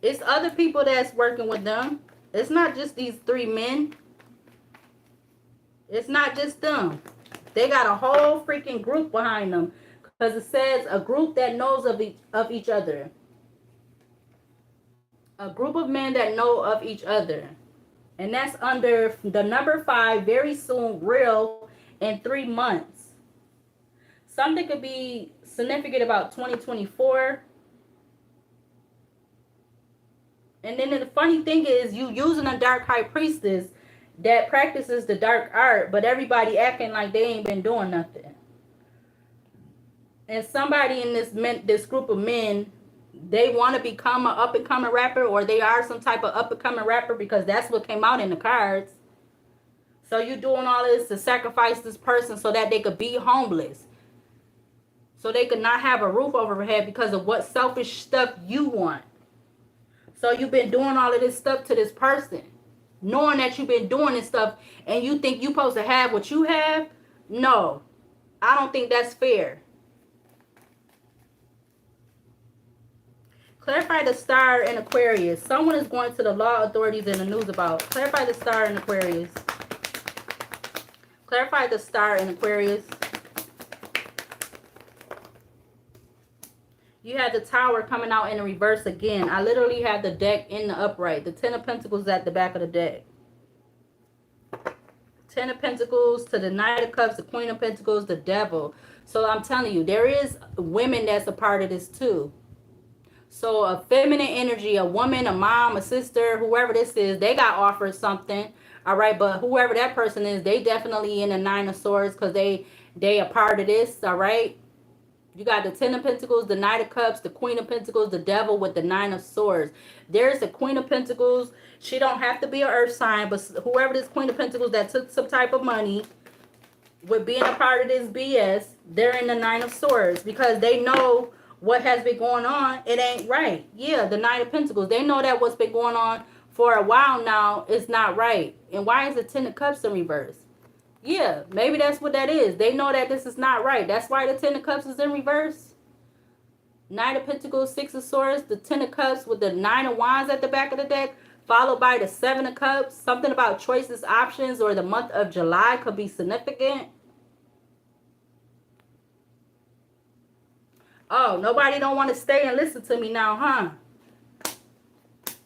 It's other people that's working with them. It's not just these three men. It's not just them. They got a whole freaking group behind them. Because it says a group that knows of each other. A group of men that know of each other. And that's under the number 5, very soon, real, in 3 months. Something could be significant about 2024. And then the funny thing is, you using a dark high priestess that practices the dark art, but everybody acting like they ain't been doing nothing. And somebody in this group of men, they want to become an up-and-coming rapper, or they are some type of up-and-coming rapper because that's what came out in the cards. So you doing all this to sacrifice this person so that they could be homeless. So they could not have a roof over their head because of what selfish stuff you want. So you've been doing all of this stuff to this person, knowing that you've been doing this stuff, and you think you're supposed to have what you have? No, I don't think that's fair. Clarify the star in Aquarius. Someone is going to the law authorities in the news about. Clarify the star in Aquarius. Clarify the star in Aquarius. You have the Tower coming out in the reverse again. I literally have the deck in the upright. The 10 of Pentacles at the back of the deck. 10 of Pentacles to the Knight of Cups, the Queen of Pentacles, the Devil. So I'm telling you, there is women that's a part of this too. So a feminine energy, a woman, a mom, a sister, whoever this is, they got offered something. All right, but whoever that person is, they definitely in the Nine of Swords because they a part of this. All right. You got the Ten of Pentacles, the Knight of Cups, the Queen of Pentacles, the Devil with the Nine of Swords. There's the Queen of Pentacles. She don't have to be an earth sign, but whoever this Queen of Pentacles that took some type of money with being a part of this BS, they're in the Nine of Swords because they know what has been going on. It ain't right. Yeah, the Knight of Pentacles. They know that what's been going on for a while now is not right. And why is the Ten of Cups in reverse? Yeah, maybe that's what that is. They know that this is not right. That's why the Ten of Cups is in reverse. Knight of Pentacles, Six of Swords, the Ten of Cups with the Nine of Wands at the back of the deck, followed by the Seven of Cups. Something about choices, options, or the month of July could be significant. Oh, nobody don't want to stay and listen to me now, huh?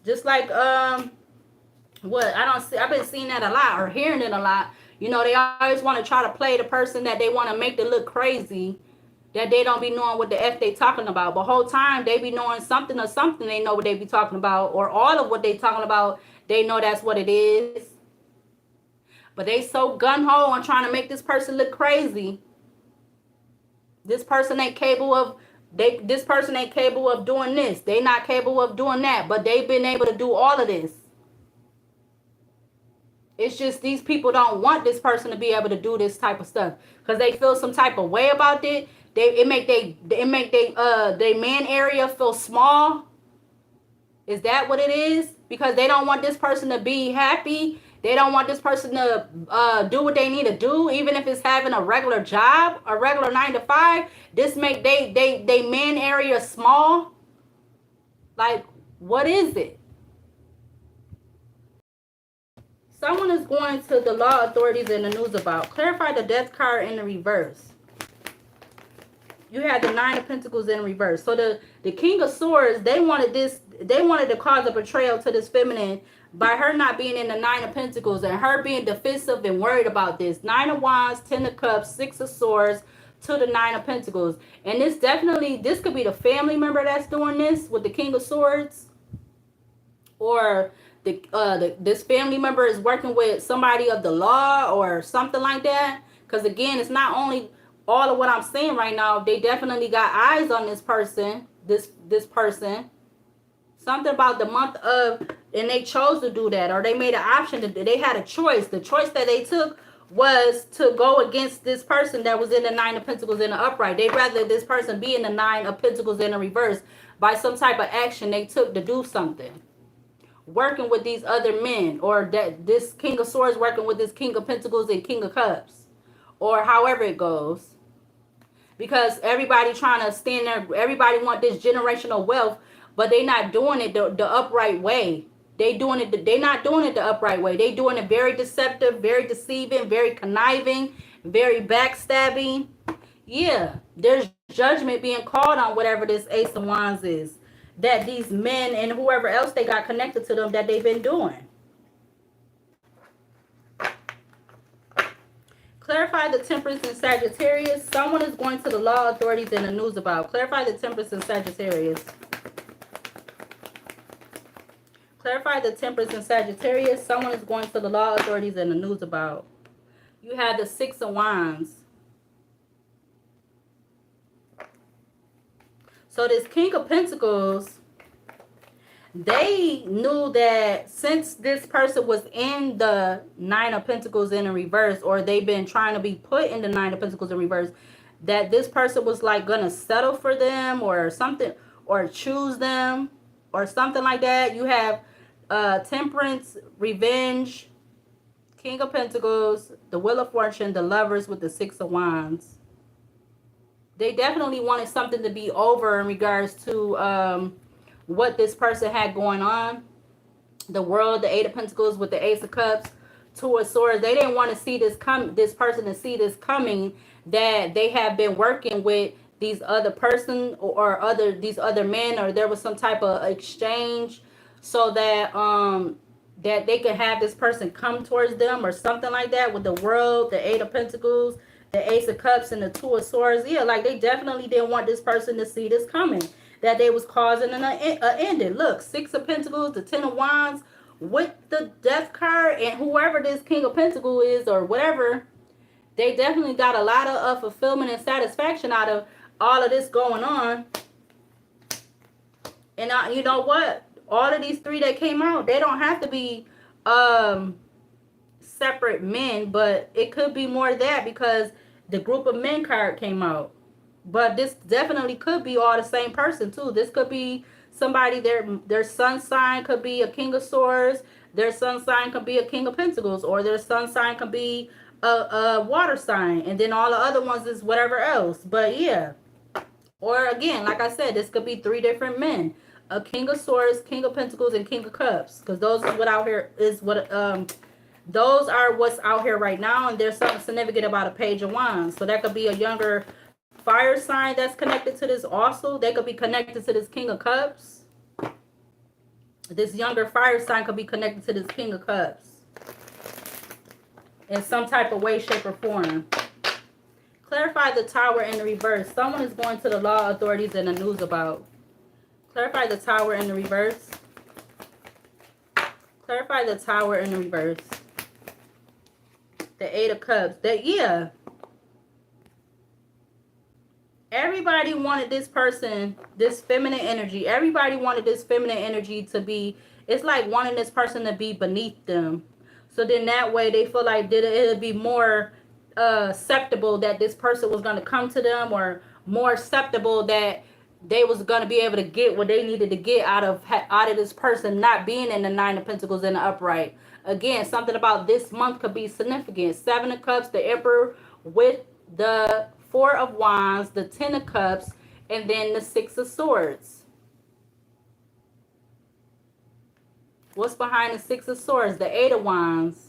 Just like, what? I don't see, I've been seeing that a lot or hearing it a lot. You know, they always want to try to play the person that they want to make to look crazy, that they don't be knowing what the F they talking about. But whole time they be knowing something or something, they know what they be talking about, or all of what they talking about, they know that's what it is. But they so gun-ho on trying to make this person look crazy. This person ain't capable of this person ain't capable of doing this. They not capable of doing that, but they've been able to do all of this. It's just these people don't want this person to be able to do this type of stuff because they feel some type of way about it. It make they man area feel small. Is that what it is? Because they don't want this person to be happy. They don't want this person to do what they need to do, even if it's having a regular job, a regular 9 to 5. This make they man area small. Like, what is it? Someone is going to the law authorities in the news about. Clarify the death card in the reverse. You had the Nine of Pentacles in reverse. So the King of Swords, they wanted to cause a betrayal to this feminine by her not being in the Nine of Pentacles and her being defensive and worried about this. Nine of Wands, Ten of Cups, Six of Swords to the Nine of Pentacles. And this could be the family member that's doing this with the King of Swords. Or this family member is working with somebody of the law or something like that. Because again, it's not only all of what I'm saying right now. They definitely got eyes on this person. This person. Something about the month of, and they chose to do that, or they made an option. They had a choice. The choice that they took was to go against this person that was in the Nine of Pentacles in the upright. They'd rather this person be in the Nine of Pentacles in the reverse by some type of action they took to do something. Working with these other men, or that this King of Swords working with this King of Pentacles and King of Cups, or however it goes. Because everybody trying to stand there, everybody want this generational wealth, but they not doing it the upright way. They not doing it the upright way. They doing it very deceptive, very deceiving, very conniving, very backstabbing. Yeah, there's judgment being called on whatever this Ace of Wands is. That these men and whoever else they got connected to them that they've been doing. Clarify the Temperance in Sagittarius. Someone is going to the law authorities in the news about. Clarify the Temperance in Sagittarius. Clarify the Temperance in Sagittarius. Someone is going to the law authorities in the news about. You had the Six of Wands. So this King of Pentacles, they knew that since this person was in the Nine of Pentacles in a reverse, or they've been trying to be put in the Nine of Pentacles in reverse, that this person was like gonna settle for them or something, or choose them or something like that. You have Temperance, Revenge, King of Pentacles, the Wheel of Fortune, the Lovers with the Six of Wands. They definitely wanted something to be over in regards to what this person had going on. The World, the Eight of Pentacles with the Ace of Cups, Two of Swords. They didn't want to see this person to see this coming, that they have been working with these other person or these other men, or there was some type of exchange so that that they could have this person come towards them or something like that, with the World, the Eight of Pentacles, the Ace of Cups, and the Two of Swords. Yeah, like they definitely didn't want this person to see this coming. that they was causing an ending. Look, Six of Pentacles, the Ten of Wands, with the Death card, and whoever this King of Pentacles is or whatever, they definitely got a lot of fulfillment and satisfaction out of all of this going on. And you know what? All of these three that came out, they don't have to be separate men, but it could be more of that because the group of men card came out. But this definitely could be all the same person too. This could be somebody, their sun sign could be a King of Swords, their sun sign could be a King of Pentacles, or their sun sign could be a water sign, and then all the other ones is whatever else. But yeah, or again, like I said, this could be three different men: a King of Swords, King of Pentacles, and King of Cups, because those is what out here is what those are what's out here right now. And there's something significant about a Page of Wands, so that could be a younger fire sign that's connected to this. Also, they could be connected to this King of Cups. This younger fire sign could be connected to this King of Cups in some type of way, shape, or form. Clarify the Tower in the reverse. Someone is going to the law authorities in the news about. Clarify the Tower in the reverse. Clarify the Tower in the reverse. The Eight of Cups. Yeah. Everybody wanted this person, this feminine energy. Everybody wanted this feminine energy to be, it's like wanting this person to be beneath them. So then that way they feel like it would be more acceptable that this person was going to come to them, or more acceptable that they was going to be able to get what they needed to get out of this person not being in the Nine of Pentacles in the upright. Again, something about this month could be significant. Seven of Cups, the Emperor with the Four of Wands, the Ten of Cups, and then the Six of Swords. What's behind the Six of Swords? The Eight of Wands.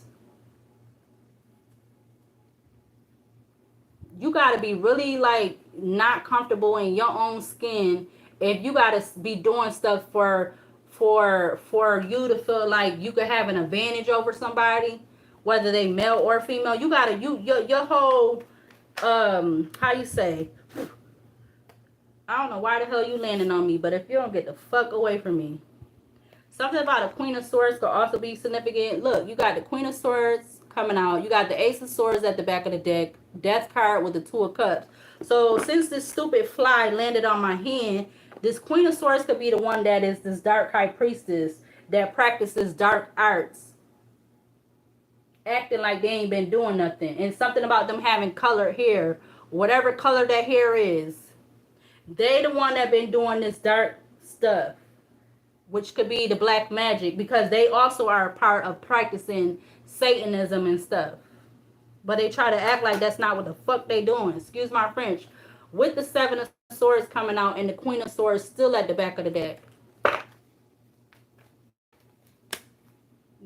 You got to be really like not comfortable in your own skin if you got to be doing stuff for you to feel like you could have an advantage over somebody, whether they male or female. You got to your whole how you say, I don't know why the hell you landing on me, but if you don't get the fuck away from me. Something about a Queen of Swords could also be significant. Look, you got the Queen of Swords coming out. You got the Ace of Swords at the back of the deck. Death card with the Two of Cups. So since this stupid fly landed on my hand, this Queen of Swords could be the one that is this dark high priestess that practices dark arts, acting like they ain't been doing nothing. And something about them having colored hair, whatever color that hair is, they the one that been doing this dark stuff, which could be the black magic, because they also are a part of practicing Satanism and stuff. But they try to act like that's not what the fuck they doing. Excuse my French. With the Seven of Swords coming out and the Queen of Swords still at the back of the deck.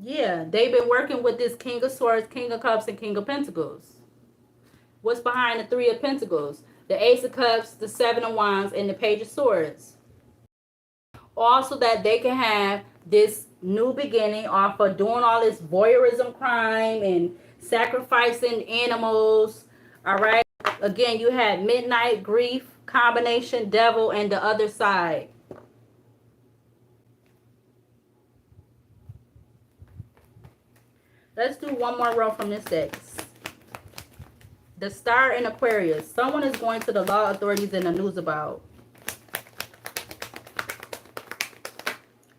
Yeah, they've been working with this King of Swords, King of Cups, and King of Pentacles. What's behind the Three of Pentacles? The Ace of Cups, the Seven of Wands, and the Page of Swords. Also that they can have this new beginning off of doing all this voyeurism crime and sacrificing animals. All right. Again, you had Midnight, Grief, Combination, Devil, and the Other Side. Let's do one more row from this deck. The Star in Aquarius. Someone is going to the law authorities in the news about.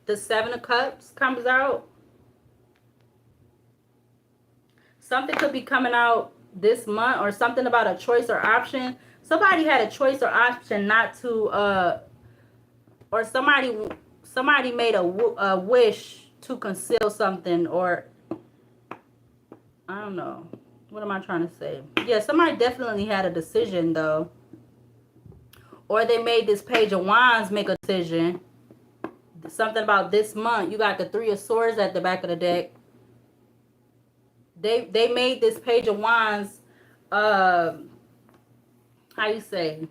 The Seven of Cups comes out. Something could be coming out this month, or something about a choice or option. Somebody had a choice or option not to, or somebody made a wish to conceal something, or I don't know. What am I trying to say? Yeah, somebody definitely had a decision though. Or they made this Page of Wands make a decision. Something about this month. You got the Three of Swords at the back of the deck. They made this Page of Wands, how you say?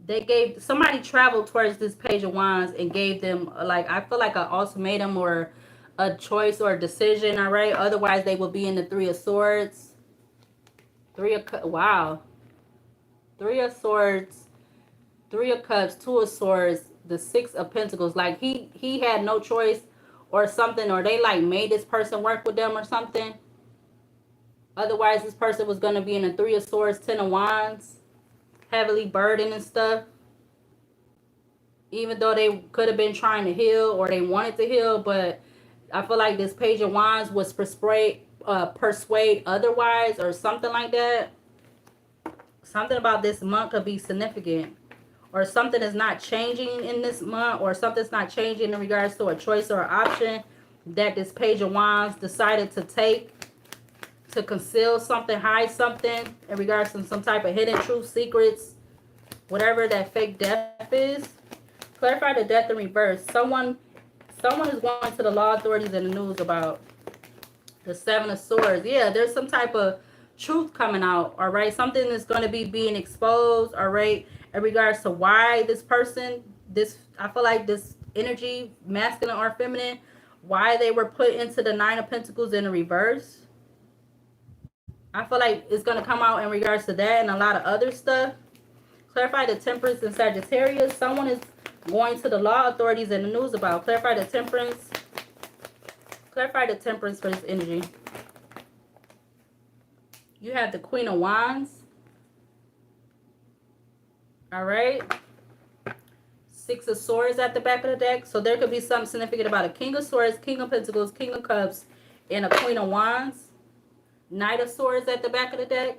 They gave, somebody traveled towards this Page of Wands and gave them, like, I feel like an ultimatum or a choice or a decision, all right? Otherwise, they will be in the Three of Swords. Wow. Three of Swords. Three of Cups, Two of Swords, the Six of Pentacles. Like he had no choice or something, or they like made this person work with them or something. Otherwise, this person was going to be in a Three of Swords, Ten of Wands, heavily burdened and stuff. Even though they could have been trying to heal or they wanted to heal, but I feel like this Page of Wands was persuade otherwise or something like that. Something about this month could be significant, or something is not changing in this month, or something's not changing in regards to a choice or an option that this Page of Wands decided to take, to conceal something, hide something in regards to some type of hidden truth, secrets, whatever that fake death is. Clarify the death in reverse. Someone is going to the law authorities in the news about the Seven of Swords. Yeah, there's some type of truth coming out, all right? Something is going to be being exposed, all right, in regards to why this person, I feel like this energy, masculine or feminine, why they were put into the Nine of Pentacles in the reverse. I feel like it's going to come out in regards to that and a lot of other stuff. Clarify the Temperance in Sagittarius. Someone is going to the law authorities in the news about. Clarify the Temperance. Clarify the Temperance for this energy. You have the Queen of Wands. All right. Six of Swords at the back of the deck. So there could be something significant about a King of Swords, King of Pentacles, King of Cups, and a Queen of Wands. Knight of Swords at the back of the deck.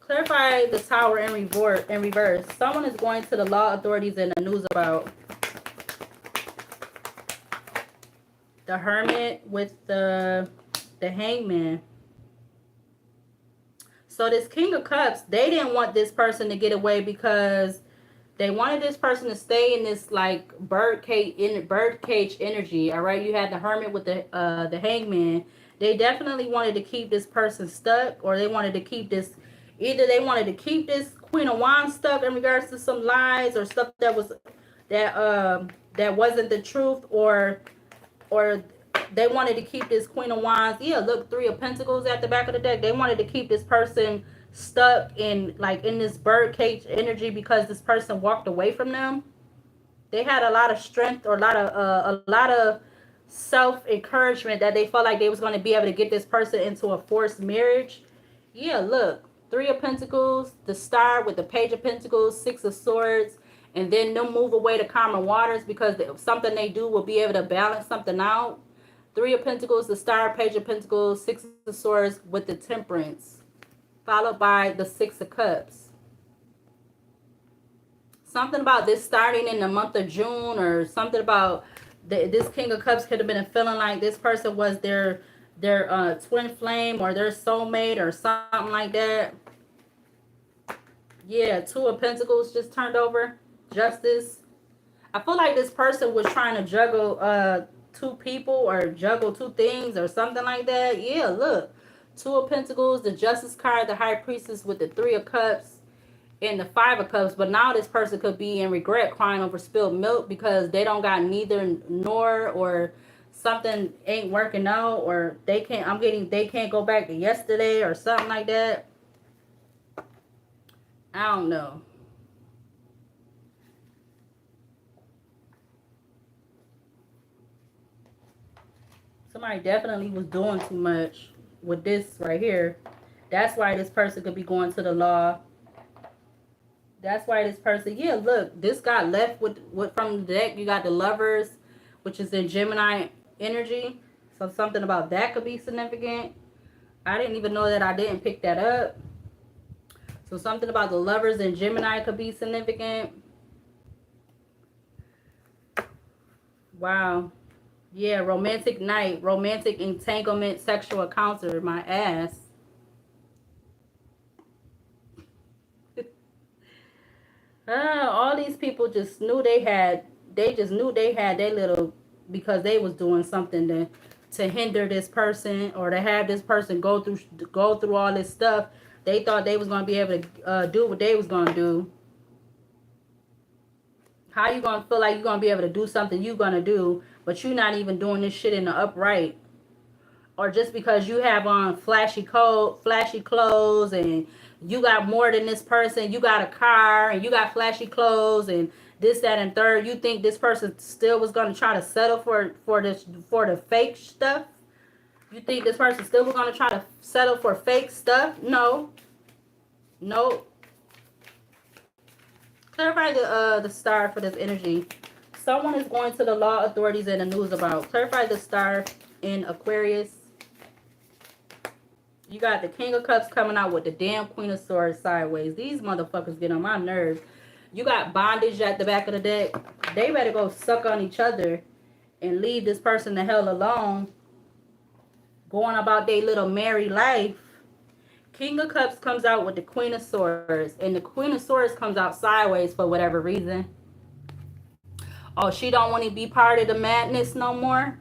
Clarify the Tower in reverse. Someone is going to the law authorities in the news about the Hermit with the Hangman. So this King of Cups, they didn't want this person to get away because they wanted this person to stay in this like birdcage energy. All right, you had the Hermit with the Hangman. They definitely wanted to keep this person stuck, or they wanted to keep this. Either they wanted to keep this Queen of Wands stuck in regards to some lies or stuff that wasn't the truth, or they wanted to keep this Queen of Wands. Yeah, look, Three of Pentacles at the back of the deck. They wanted to keep this person stuck in this birdcage energy because this person walked away from them. They had a lot of strength, or a lot of self-encouragement that they felt like they was going to be able to get this person into a forced marriage. Yeah, look, Three of Pentacles, the Star with the Page of Pentacles, Six of Swords, and then they'll move away to calmer waters because something they do will be able to balance something out. Three of Pentacles, the Star, Page of Pentacles, Six of Swords with the Temperance, followed by the Six of Cups. Something about this starting in the month of June, or something about this King of Cups could have been a feeling like this person was their twin flame or their soulmate or something like that. Yeah, Two of Pentacles just turned over. Justice. I feel like this person was trying to juggle two people or juggle two things or something like that. Yeah, look. Two of Pentacles, the Justice card, the High Priestess with the Three of Cups and the Five of Cups. But now this person could be in regret, crying over spilled milk because they don't got neither nor, or something ain't working out, or they can't go back to yesterday or something like that. I don't know. Somebody definitely was doing too much with this right here. That's why this person could be going to the law. That's why this person, yeah, look, this got left with from the deck. You got the Lovers, which is in Gemini energy. So something about that could be significant. I didn't even know that I didn't pick that up. So something about the Lovers in Gemini could be significant. Wow. Yeah, romantic night, romantic entanglement, sexual encounter, my ass. All these people just knew they just knew they had their little, because they was doing something to hinder this person, or to have this person go through all this stuff. They thought they was going to be able to do what they was going to do. How you going to feel like you're going to be able to do something you're going to do, but you're not even doing this shit in the upright? Or just because you have on flashy clothes and you got more than this person, you got a car and you got flashy clothes and this, that, and third. You think this person still was gonna try to settle for the fake stuff? You think this person still was gonna try to settle for fake stuff? No. No. Clarify the star for this energy. Someone is going to the law authorities in the news about. Clarify the star in Aquarius. You got the King of Cups coming out with the damn Queen of Swords sideways. These motherfuckers get on my nerves. You got bondage at the back of the deck. They better go suck on each other and leave this person the hell alone. Going about their little married life. King of Cups comes out with the Queen of Swords. And the Queen of Swords comes out sideways for whatever reason. Oh, she don't want to be part of the madness no more.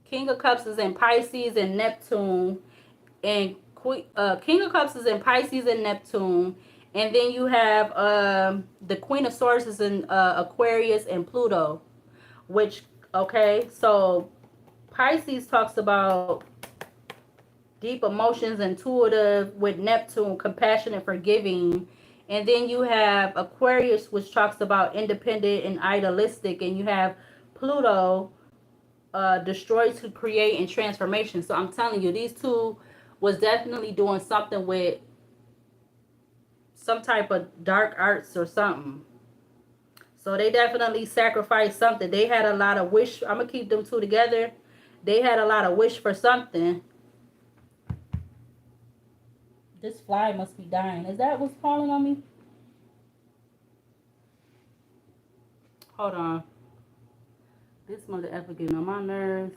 King of Cups is in Pisces and Neptune. And King of Cups is in Pisces and Neptune. And then you have the Queen of Swords is in Aquarius and Pluto. Which, okay, so Pisces talks about deep emotions, intuitive with Neptune, compassionate, forgiving. And then you have Aquarius, which talks about independent and idealistic. And you have Pluto, destroy to create and transformation. So I'm telling you, these two was definitely doing something with some type of dark arts or something. So they definitely sacrificed something. They had a lot of wish. I'm going to keep them two together. They had a lot of wish for something. This fly must be dying. Is that what's calling on me? Hold on. This mother effer getting on my nerves.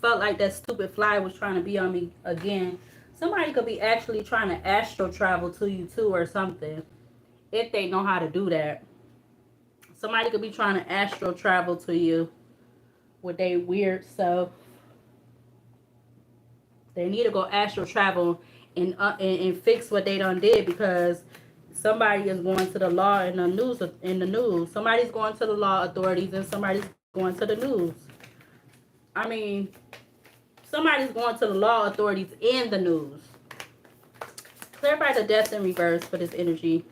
Felt like that stupid fly was trying to be on me again. Somebody could be actually trying to astro travel to you too or something. If they know how to do that. Somebody could be trying to astro travel to you with their weird self. They need to go astral travel and fix what they done did, because somebody is going to the law in the news. Somebody's going to the law authorities and somebody's going to the news. I mean, somebody's going to the law authorities in the news. Clarify the death in reverse for this energy.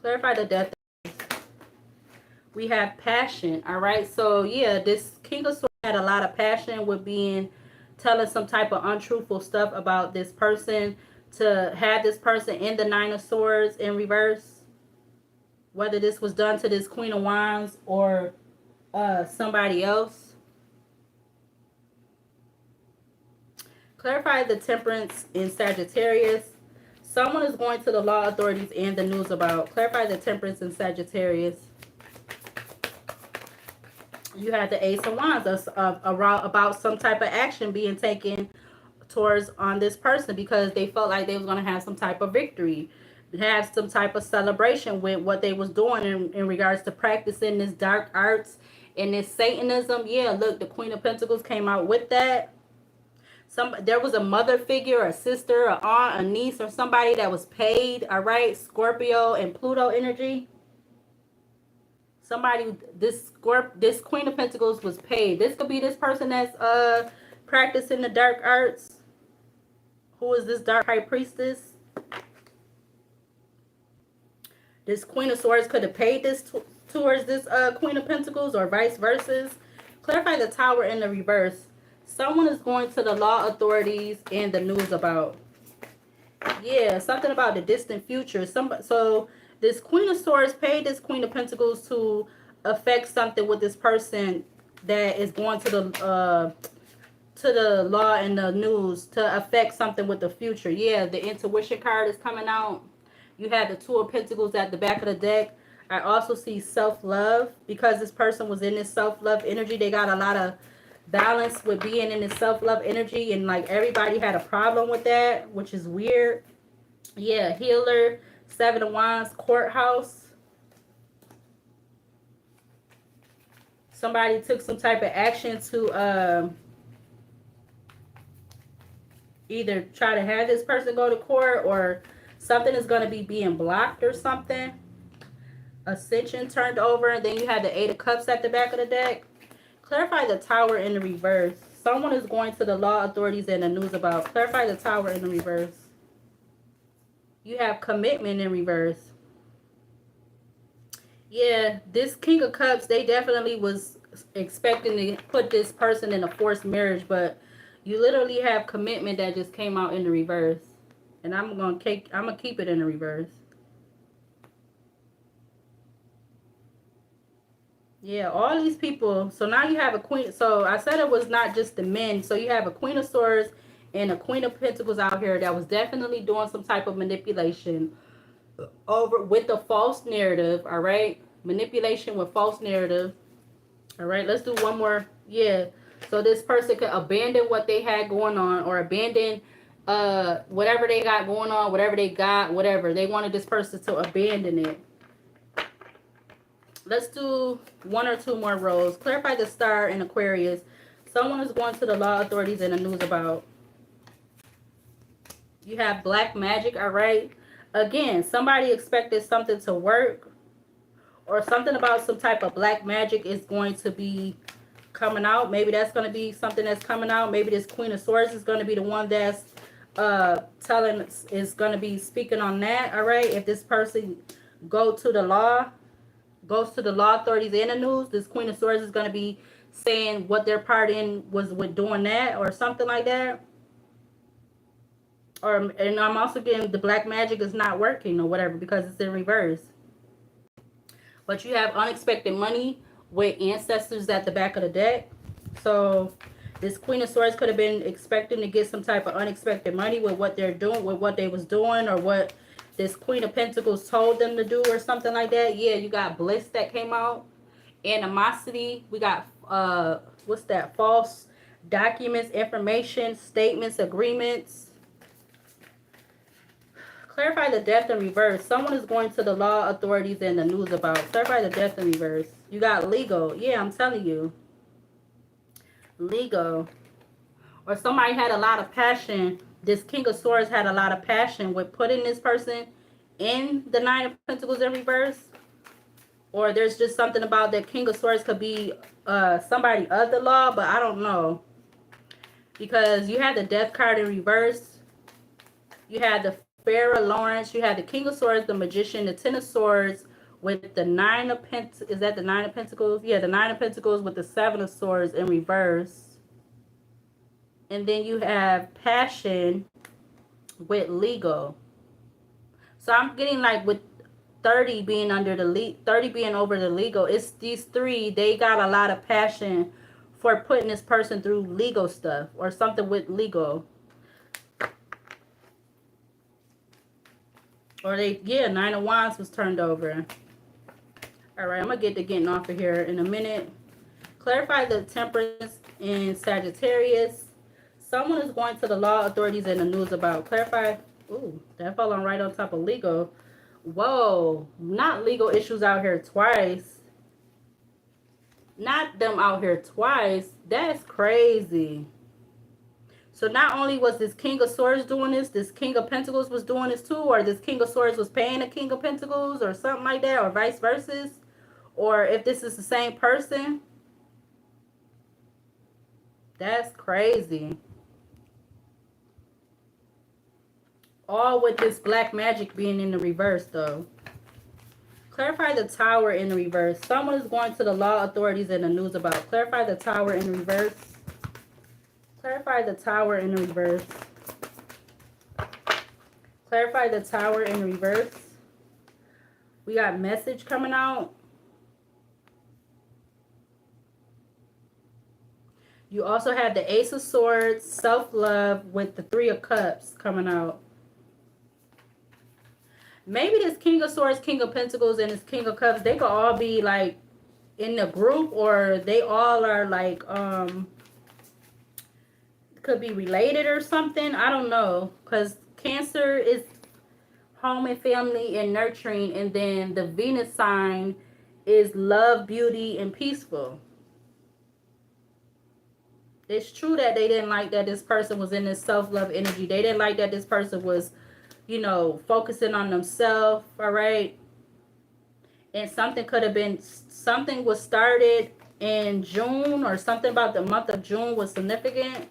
Clarify the death. We have passion. All right. So yeah, this King of Swords had a lot of passion with telling some type of untruthful stuff about this person, to have this person in the Nine of Swords in reverse. Whether this was done to this Queen of Wands or somebody else. Clarify the Temperance in Sagittarius. Someone is going to the law authorities and the news about. Clarify the Temperance in Sagittarius. You had the Ace of Wands about some type of action being taken towards on this person, because they felt like they was going to have some type of victory, have some type of celebration with what they was doing in regards to practicing this dark arts and this Satanism. Yeah, look, the Queen of Pentacles came out with that. There was a mother figure, a sister, a aunt, a niece, or somebody that was paid. All right, Scorpio and Pluto energy. Somebody, this Queen of Pentacles was paid. This could be this person that's practicing the dark arts. Who is this dark high priestess? This Queen of Swords could have paid this towards this Queen of Pentacles, or vice versa. Clarify the Tower in the reverse. Someone is going to the law authorities and the news about. Yeah, something about the distant future. So this Queen of Swords paid this Queen of Pentacles to affect something with this person that is going to the law and the news to affect something with the future. Yeah, the intuition card is coming out. You have the Two of Pentacles at the back of the deck. I also see self-love because this person was in this self-love energy. They got a lot of balance with being in this self-love energy, and like everybody had a problem with that, which is weird. Yeah, healer, 7 of Wands, courthouse. Somebody took some type of action to either try to have this person go to court, or something is going to be being blocked or something. Ascension turned over, and then you had the 8 of Cups at the back of the deck. Clarify the Tower in the reverse. Someone is going to the law authorities and the news about. Clarify the Tower in the reverse. You have commitment in reverse. Yeah, this King of Cups, they definitely was expecting to put this person in a forced marriage, but you literally have commitment that just came out in the reverse. And I'm gonna keep it in the reverse. Yeah, all these people. So now you have a queen. So I said it was not just the men. So you have a Queen of Swords and a Queen of Pentacles out here that was definitely doing some type of manipulation over with the false narrative. All right, manipulation with false narrative. All right, let's do one more. Yeah, so this person could abandon what they had going on, or abandon whatever they got going on, whatever they got, whatever they wanted this person to abandon it. Let's do 1 or 2 more rows. Clarify the Star in Aquarius. Someone is going to the law authorities and the news about. You have black magic. All right, again, somebody expected something to work, or something about some type of black magic is going to be coming out. Maybe that's going to be something that's coming out. Maybe this Queen of Swords is going to be the one that's is going to be speaking on that. All right, if this person goes to the law authorities and the news, this Queen of Swords is going to be saying what their part in was with doing that, or something like that. And I'm also getting the black magic is not working or whatever because it's in reverse. But you have unexpected money with ancestors at the back of the deck. So this Queen of Swords could have been expecting to get some type of unexpected money with what they're doing, with what they was doing, or what this Queen of Pentacles told them to do, or something like that. Yeah, you got bliss that came out. Animosity. We got what's that? False documents, information, statements, agreements. Clarify the Death in reverse. Someone is going to the law authorities and the news about. Clarify the Death in reverse. You got legal. Yeah, I'm telling you. Legal. Or somebody had a lot of passion. This King of Swords had a lot of passion with putting this person in the 9 of Pentacles in reverse. Or there's just something about that King of Swords could be somebody of the law, but I don't know. Because you had the Death card in reverse. You had the Pharaoh Lawrence. You had the King of Swords, the Magician, the 10 of Swords with the 9 of Pentacles. Is that the 9 of Pentacles? Yeah, the 9 of Pentacles with the 7 of Swords in reverse. And then you have passion with legal. So I'm getting like with 30 being under the 30 being over the legal. It's these three, they got a lot of passion for putting this person through legal stuff or something with legal. Or they, yeah, 9 of Wands was turned over. All right, I'm going to get to getting off of here in a minute. Clarify the Temperance in Sagittarius. Someone is going to the law authorities and the news about. Clarify. Ooh, that fell on right on top of legal. Whoa, not legal issues out here twice. Not them out here twice. That's crazy. So not only was this King of Swords doing this King of Pentacles was doing this too, or this King of Swords was paying a King of Pentacles or something like that, or vice versa. Or if this is the same person. That's crazy. All with this black magic being in the reverse though. Clarify the Tower in the reverse. Someone is going to the law authorities and the news about. Clarify the Tower in reverse. Clarify the Tower in reverse. Clarify the Tower in reverse. We got message coming out. You also have the Ace of Swords, self-love with the 3 of Cups coming out. maybe this King of Swords, King of Pentacles, and this King of Cups, they could all be like in the group, or they all are like could be related or something. I don't know, because Cancer is home and family and nurturing, and then the Venus sign is love, beauty, and peaceful. It's true that they didn't like that this person was in this self-love energy. They didn't like that this person was, you know, focusing on themselves, all right? And something could have been, something was started in June, or something about the month of June was significant.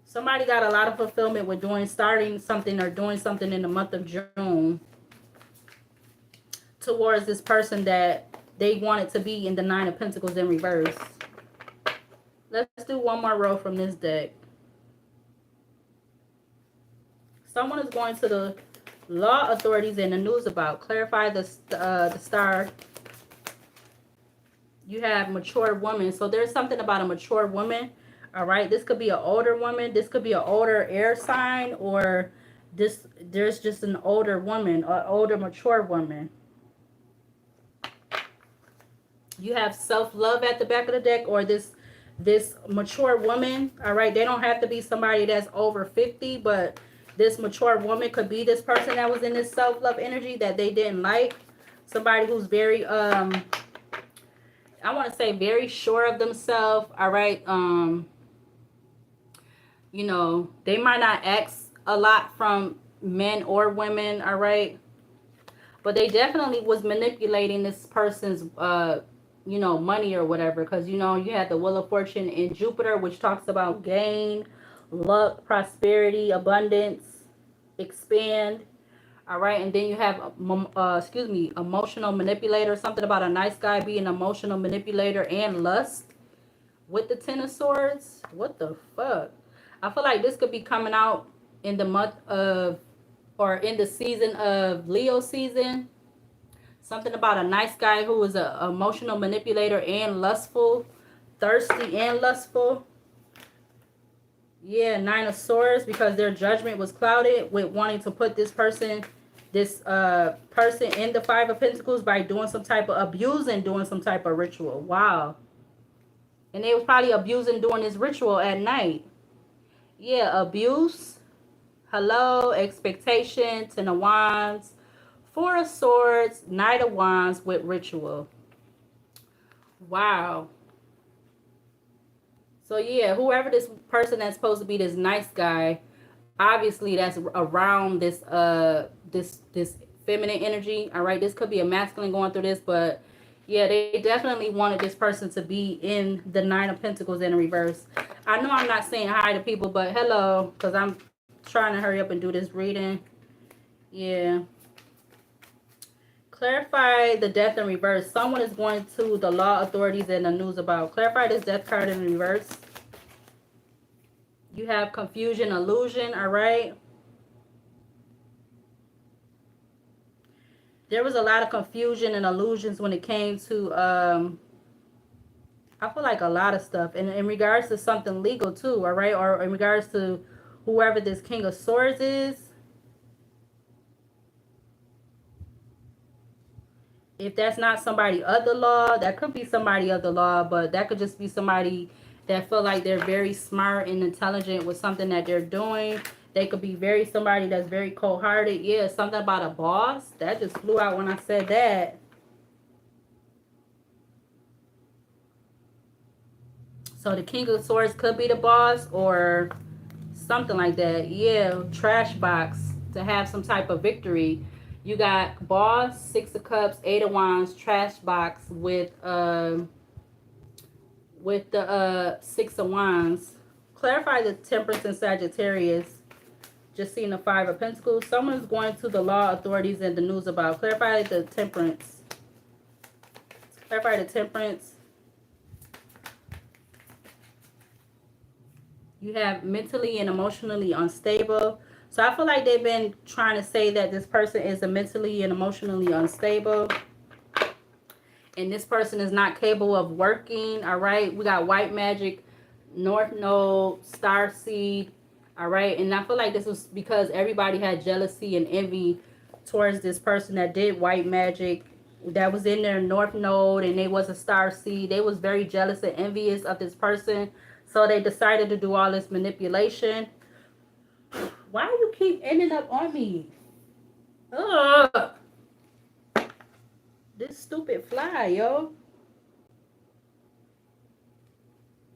Somebody got a lot of fulfillment with starting something or doing something in the month of June towards this person that they wanted to be in the Nine of Pentacles in reverse. Let's do one more row from this deck. Someone is going to the law authorities and the news about. Clarify the star. You have mature woman. So there's something about a mature woman. All right. This could be an older woman. This could be an older air sign, or there's just an older woman, or older mature woman. You have self-love at the back of the deck, or this mature woman. All right. They don't have to be somebody that's over 50, but this mature woman could be this person that was in this self-love energy that they didn't like. Somebody who's very I want to say very sure of themselves. All right. You know, they might not ask a lot from men or women. All right. But they definitely was manipulating this person's you know, money or whatever, because you know, you had the Wheel of Fortune in Jupiter, which talks about gain, luck, prosperity, abundance, expand. All right. And then you have emotional manipulator. Something about a nice guy being an emotional manipulator and lust with the Ten of Swords. What the fuck? I feel like this could be coming out in the month of, or in the season of Leo season. Something about a nice guy who is an emotional manipulator and lustful, thirsty and lustful. Yeah, Nine of Swords, because their judgment was clouded with wanting to put this person in the Five of Pentacles by doing some type of abusing, doing some type of ritual. Wow. And they was probably abusing doing this ritual at night. Yeah, abuse. Hello, expectation, Ten of Wands, Four of Swords, Knight of Wands with ritual. Wow. So yeah, whoever this person that's supposed to be this nice guy, obviously that's around this this feminine energy. All right, this could be a masculine going through this, but yeah, they definitely wanted this person to be in the Nine of Pentacles in reverse. I know I'm not saying hi to people, but hello, because I'm trying to hurry up and do this reading. Yeah. Clarify the death in reverse. Someone is going to the law authorities and the news about. Clarify this death card in reverse. You have confusion, illusion, all right? There was a lot of confusion and illusions when it came to, I feel like a lot of stuff. And in regards to something legal too, all right? Or in regards to whoever this King of Swords is. If that's not somebody of the law, that could be somebody of the law, but that could just be somebody that feel like they're very smart and intelligent with something that they're doing. They could be somebody that's very cold-hearted. Yeah, something about a boss. That just flew out when I said that. So the King of Swords could be the boss or something like that. Yeah, trash box to have some type of victory. You got boss, Six of Cups, Eight of Wands, trash box with the Six of Wands. Clarify the Temperance and Sagittarius. Just seeing the Five of Pentacles. Someone is going to the law authorities and the news about. Clarify the Temperance. Clarify the Temperance. You have mentally and emotionally unstable. So I feel like they've been trying to say that this person is mentally and emotionally unstable. And this person is not capable of working. All right. We got White Magic, North Node, Star Seed. All right. And I feel like this was because everybody had jealousy and envy towards this person that did white magic, that was in their north node, and they was a star seed. They was very jealous and envious of this person, so they decided to do all this manipulation. Why do you keep ending up on me? Ugh. This stupid fly, yo.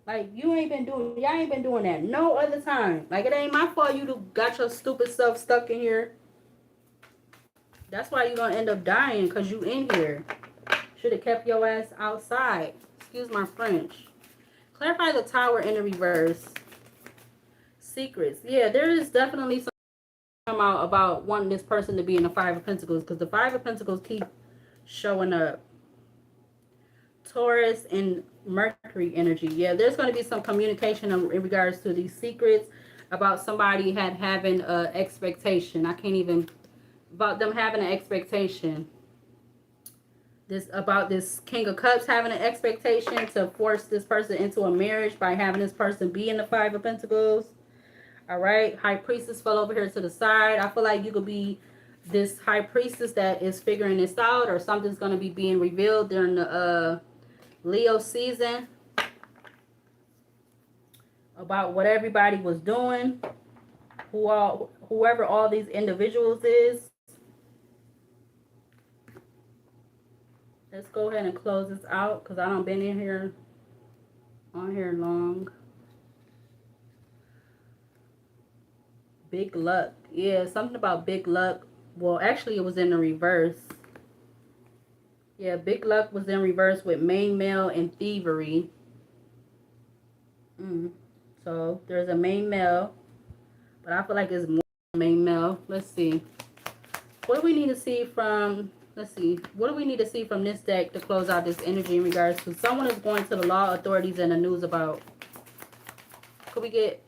Like, y'all ain't been doing that no other time. Like, it ain't my fault you got your stupid stuff stuck in here. That's why you gonna end up dying, because you in here. Should have kept your ass outside. Excuse my French. Clarify the Tower in the reverse. Secrets. Yeah, there is definitely some come out about wanting this person to be in the Five of Pentacles, because the Five of Pentacles keep showing up. Taurus and Mercury energy. Yeah, there's going to be some communication in regards to these secrets about somebody having an expectation. I can't even, about them having an expectation. About this King of Cups having an expectation to force this person into a marriage by having this person be in the Five of Pentacles. All right, High Priestess fell over here to the side. I feel like you could be this High Priestess that is figuring this out, or something's going to be being revealed during the Leo season about what everybody was doing, whoever all these individuals is. Let's go ahead and close this out, because I don't been in here on here long. Big luck. Yeah, something about big luck. Well, actually it was in the reverse. Yeah, big luck was in reverse with main male and thievery. So there's a main male, but I feel like it's more main male. Let's see. What do we need to see from, let's see. What do we need to see from this deck to close out this energy in regards to someone is going to the law authorities and the news about. Could we get,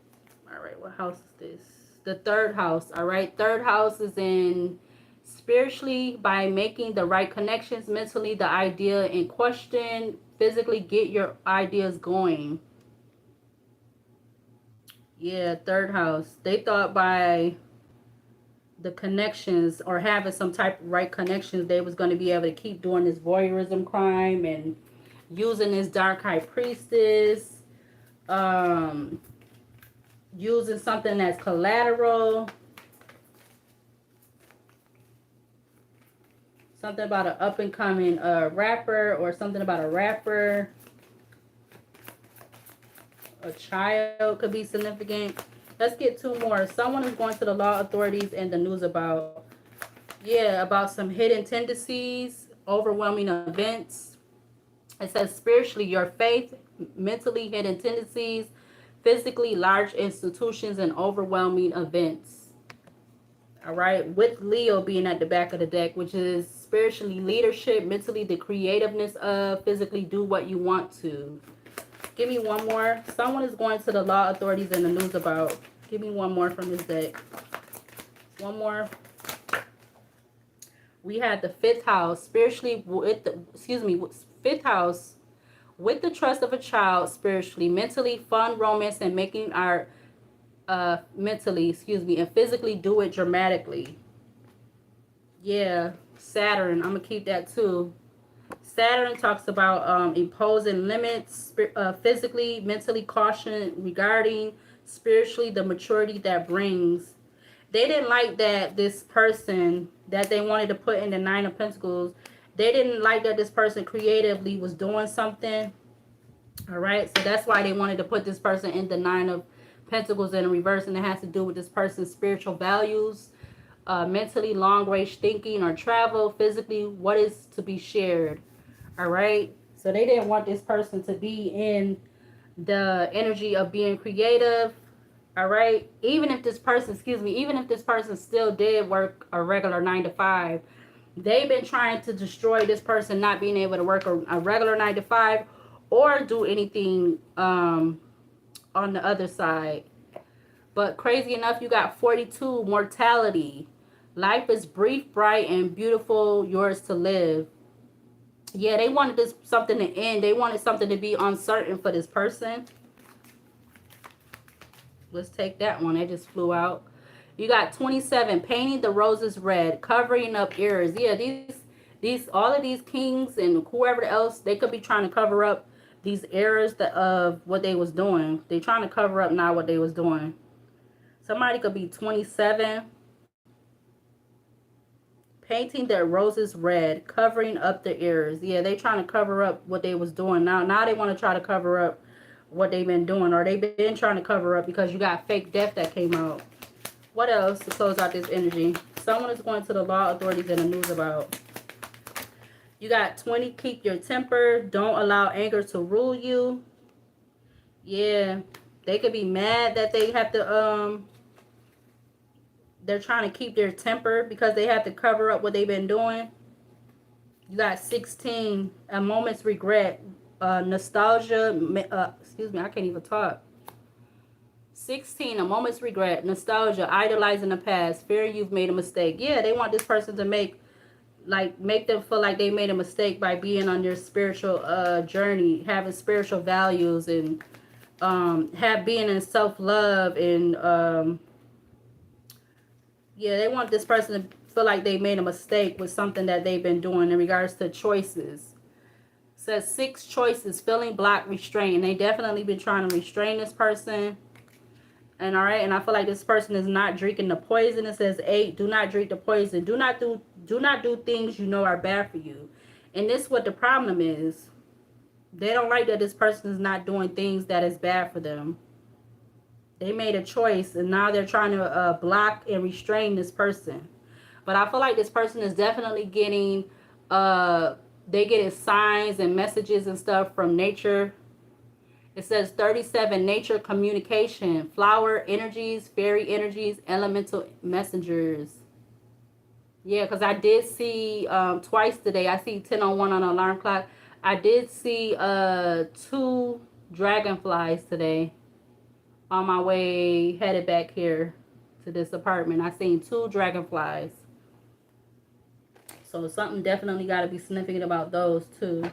all right, what house is this? The third house, all right? Third house is in spiritually, by making the right connections, mentally the idea in question, physically get your ideas going. Yeah, third house. They thought by the connections or having some type of right connections, they was going to be able to keep doing this voyeurism crime and using this dark High Priestess, using something that's collateral. Something about an up-and-coming rapper, or something about a rapper. A child could be significant. Let's get two more. Someone is going to the law authorities and the news about, yeah, about some hidden tendencies, overwhelming events. It says spiritually, your faith, mentally hidden tendencies, physically large institutions, and overwhelming events. All right, with Leo being at the back of the deck, which is spiritually leadership, mentally the creativeness of, physically do what you want to. Give me one more. Someone is going to the law authorities and the news about. Give me one more from this deck. One more. We had the fifth house, spiritually with the, fifth house, with the trust of a child, spiritually, mentally, fun, romance, and making art. Mentally, and physically do it dramatically. Yeah, Saturn, I'm gonna keep that too. Saturn talks about imposing limits, physically, mentally, caution regarding, spiritually, the maturity that brings. They didn't like that this person that they wanted to put in the Nine of Pentacles, they didn't like that this person creatively was doing something. All right, so that's why they wanted to put this person in the Nine of Pentacles in reverse, and it has to do with this person's spiritual values, mentally, long range thinking or travel, physically, what is to be shared. All right, so they didn't want this person to be in the energy of being creative. All right, even if this person, even if this person still did work a regular 9 to 5, they've been trying to destroy this person not being able to work a regular 9 to 5 or do anything on the other side. But crazy enough, you got 42, mortality. Life is brief, bright, and beautiful, yours to live. Yeah, they wanted this something to end. They wanted something to be uncertain for this person. Let's take that one. It just flew out. You got 27, painting the roses red, covering up errors. Yeah, these all of these kings and whoever else, they could be trying to cover up these errors of what they was doing. They trying to cover up now what they was doing. Somebody could be 27, painting their roses red, covering up the errors. Yeah, they trying to cover up what they was doing. Now they want to try to cover up what they've been doing, or they've been trying to cover up because you got fake death that came out. What else to close out this energy? Someone is going to the law authorities in the news about. You got 20, keep your temper. Don't allow anger to rule you. Yeah, they could be mad that they have to, they're trying to keep their temper because they have to cover up what they've been doing. You got 16, a moment's regret. Nostalgia, excuse me, I can't even talk. 16, a moment's regret. Nostalgia, idolizing the past. Fear you've made a mistake. Yeah, they want this person to make them feel like they made a mistake by being on their spiritual journey, having spiritual values, and being in self-love, and yeah, they want this person to feel like they made a mistake with something that they've been doing in regards to choices. It says 6 choices, feeling blocked, restrained. They definitely been trying to restrain this person. And all right, and I feel like this person is not drinking the poison. It says 8, do not drink the poison. Do not do things you know are bad for you. And this is what the problem is. They don't like that this person is not doing things that is bad for them. They made a choice, and now they're trying to block and restrain this person. But I feel like this person is definitely getting, they getting signs and messages and stuff from nature. It says 37, nature communication, flower energies, fairy energies, elemental messengers. Yeah, because I did see twice today. I see 10:01 on the alarm clock. I did see 2 dragonflies today on my way headed back here to this apartment. I seen 2 dragonflies. So something definitely got to be significant about those too.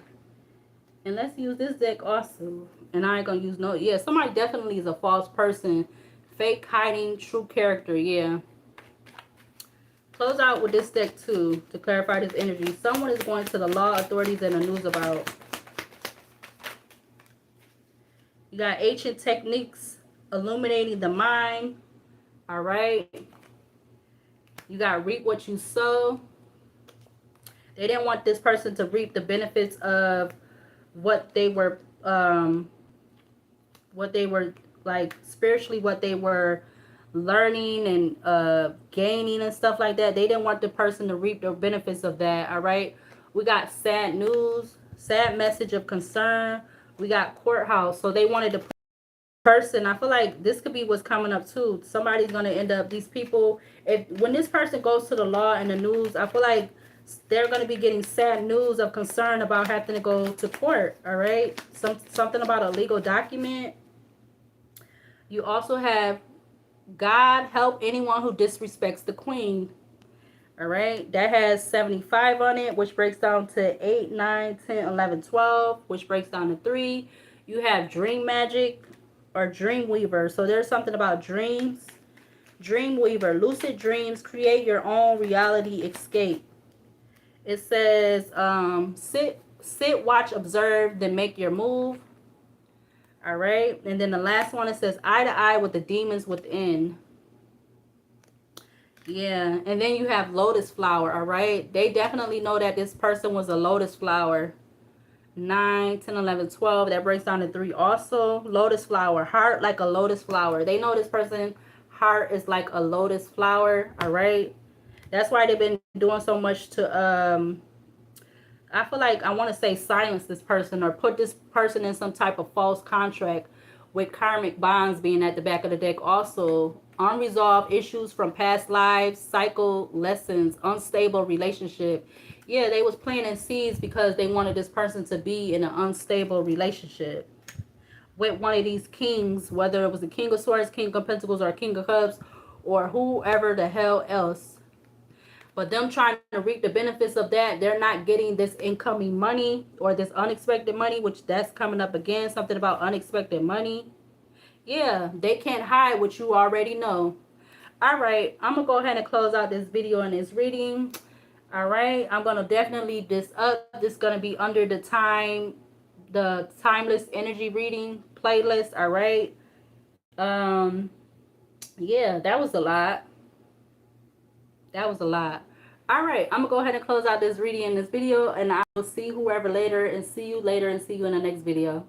And let's use this deck also. And I ain't going to use no... Yeah, somebody definitely is a false person. Fake, hiding, true character. Yeah. Close out with this deck too to clarify this energy. Someone is going to the law authorities and the news about. You got ancient techniques, illuminating the mind. All right. You got reap what you sow. They didn't want this person to reap the benefits of what they were like spiritually, what they were learning and gaining and stuff like that. They didn't want the person to reap the benefits of that. All right, we got sad news, sad message of concern. We got courthouse. So they wanted the person, I feel like this could be what's coming up too. Somebody's going to end up, these people, when this person goes to the law and the news, I feel like they're going to be getting sad news of concern about having to go to court. All right, something about a legal document. You also have God help anyone who disrespects the queen. All right, that has 75 on it, which breaks down to 8, 9, 10, 11, 12, which breaks down to 3. You have dream magic or dream weaver. So there's something about dreams. Dream weaver, lucid dreams, create your own reality, escape. It says sit, watch, observe, then make your move. All right, and then the last one, it says eye to eye with the demons within. Yeah, and then you have lotus flower. All right, they definitely know that this person was a lotus flower. 9, 10, 11, 12. That breaks down to 3 also. Lotus flower, heart like a lotus flower. They know this person heart is like a lotus flower. All right, that's why they've been doing so much to I feel like I want to say silence this person or put this person in some type of false contract, with karmic bonds being at the back of the deck also. Unresolved issues from past lives, cycle lessons, unstable relationship. Yeah, they was planting seeds because they wanted this person to be in an unstable relationship with one of these kings, whether it was the King of Swords, King of Pentacles, or King of Cups, or whoever the hell else. But them trying to reap the benefits of that, they're not getting this incoming money or this unexpected money, which that's coming up again, something about unexpected money. Yeah, they can't hide what you already know. All right, I'm gonna go ahead and close out this video and this reading. All right, I'm gonna definitely leave this up. This is gonna be under the timeless energy reading playlist. All right. Um, yeah, that was a lot. That was a lot. All right, I'm gonna go ahead and close out this reading in this video, and I will see whoever later, and see you later, and see you in the next video.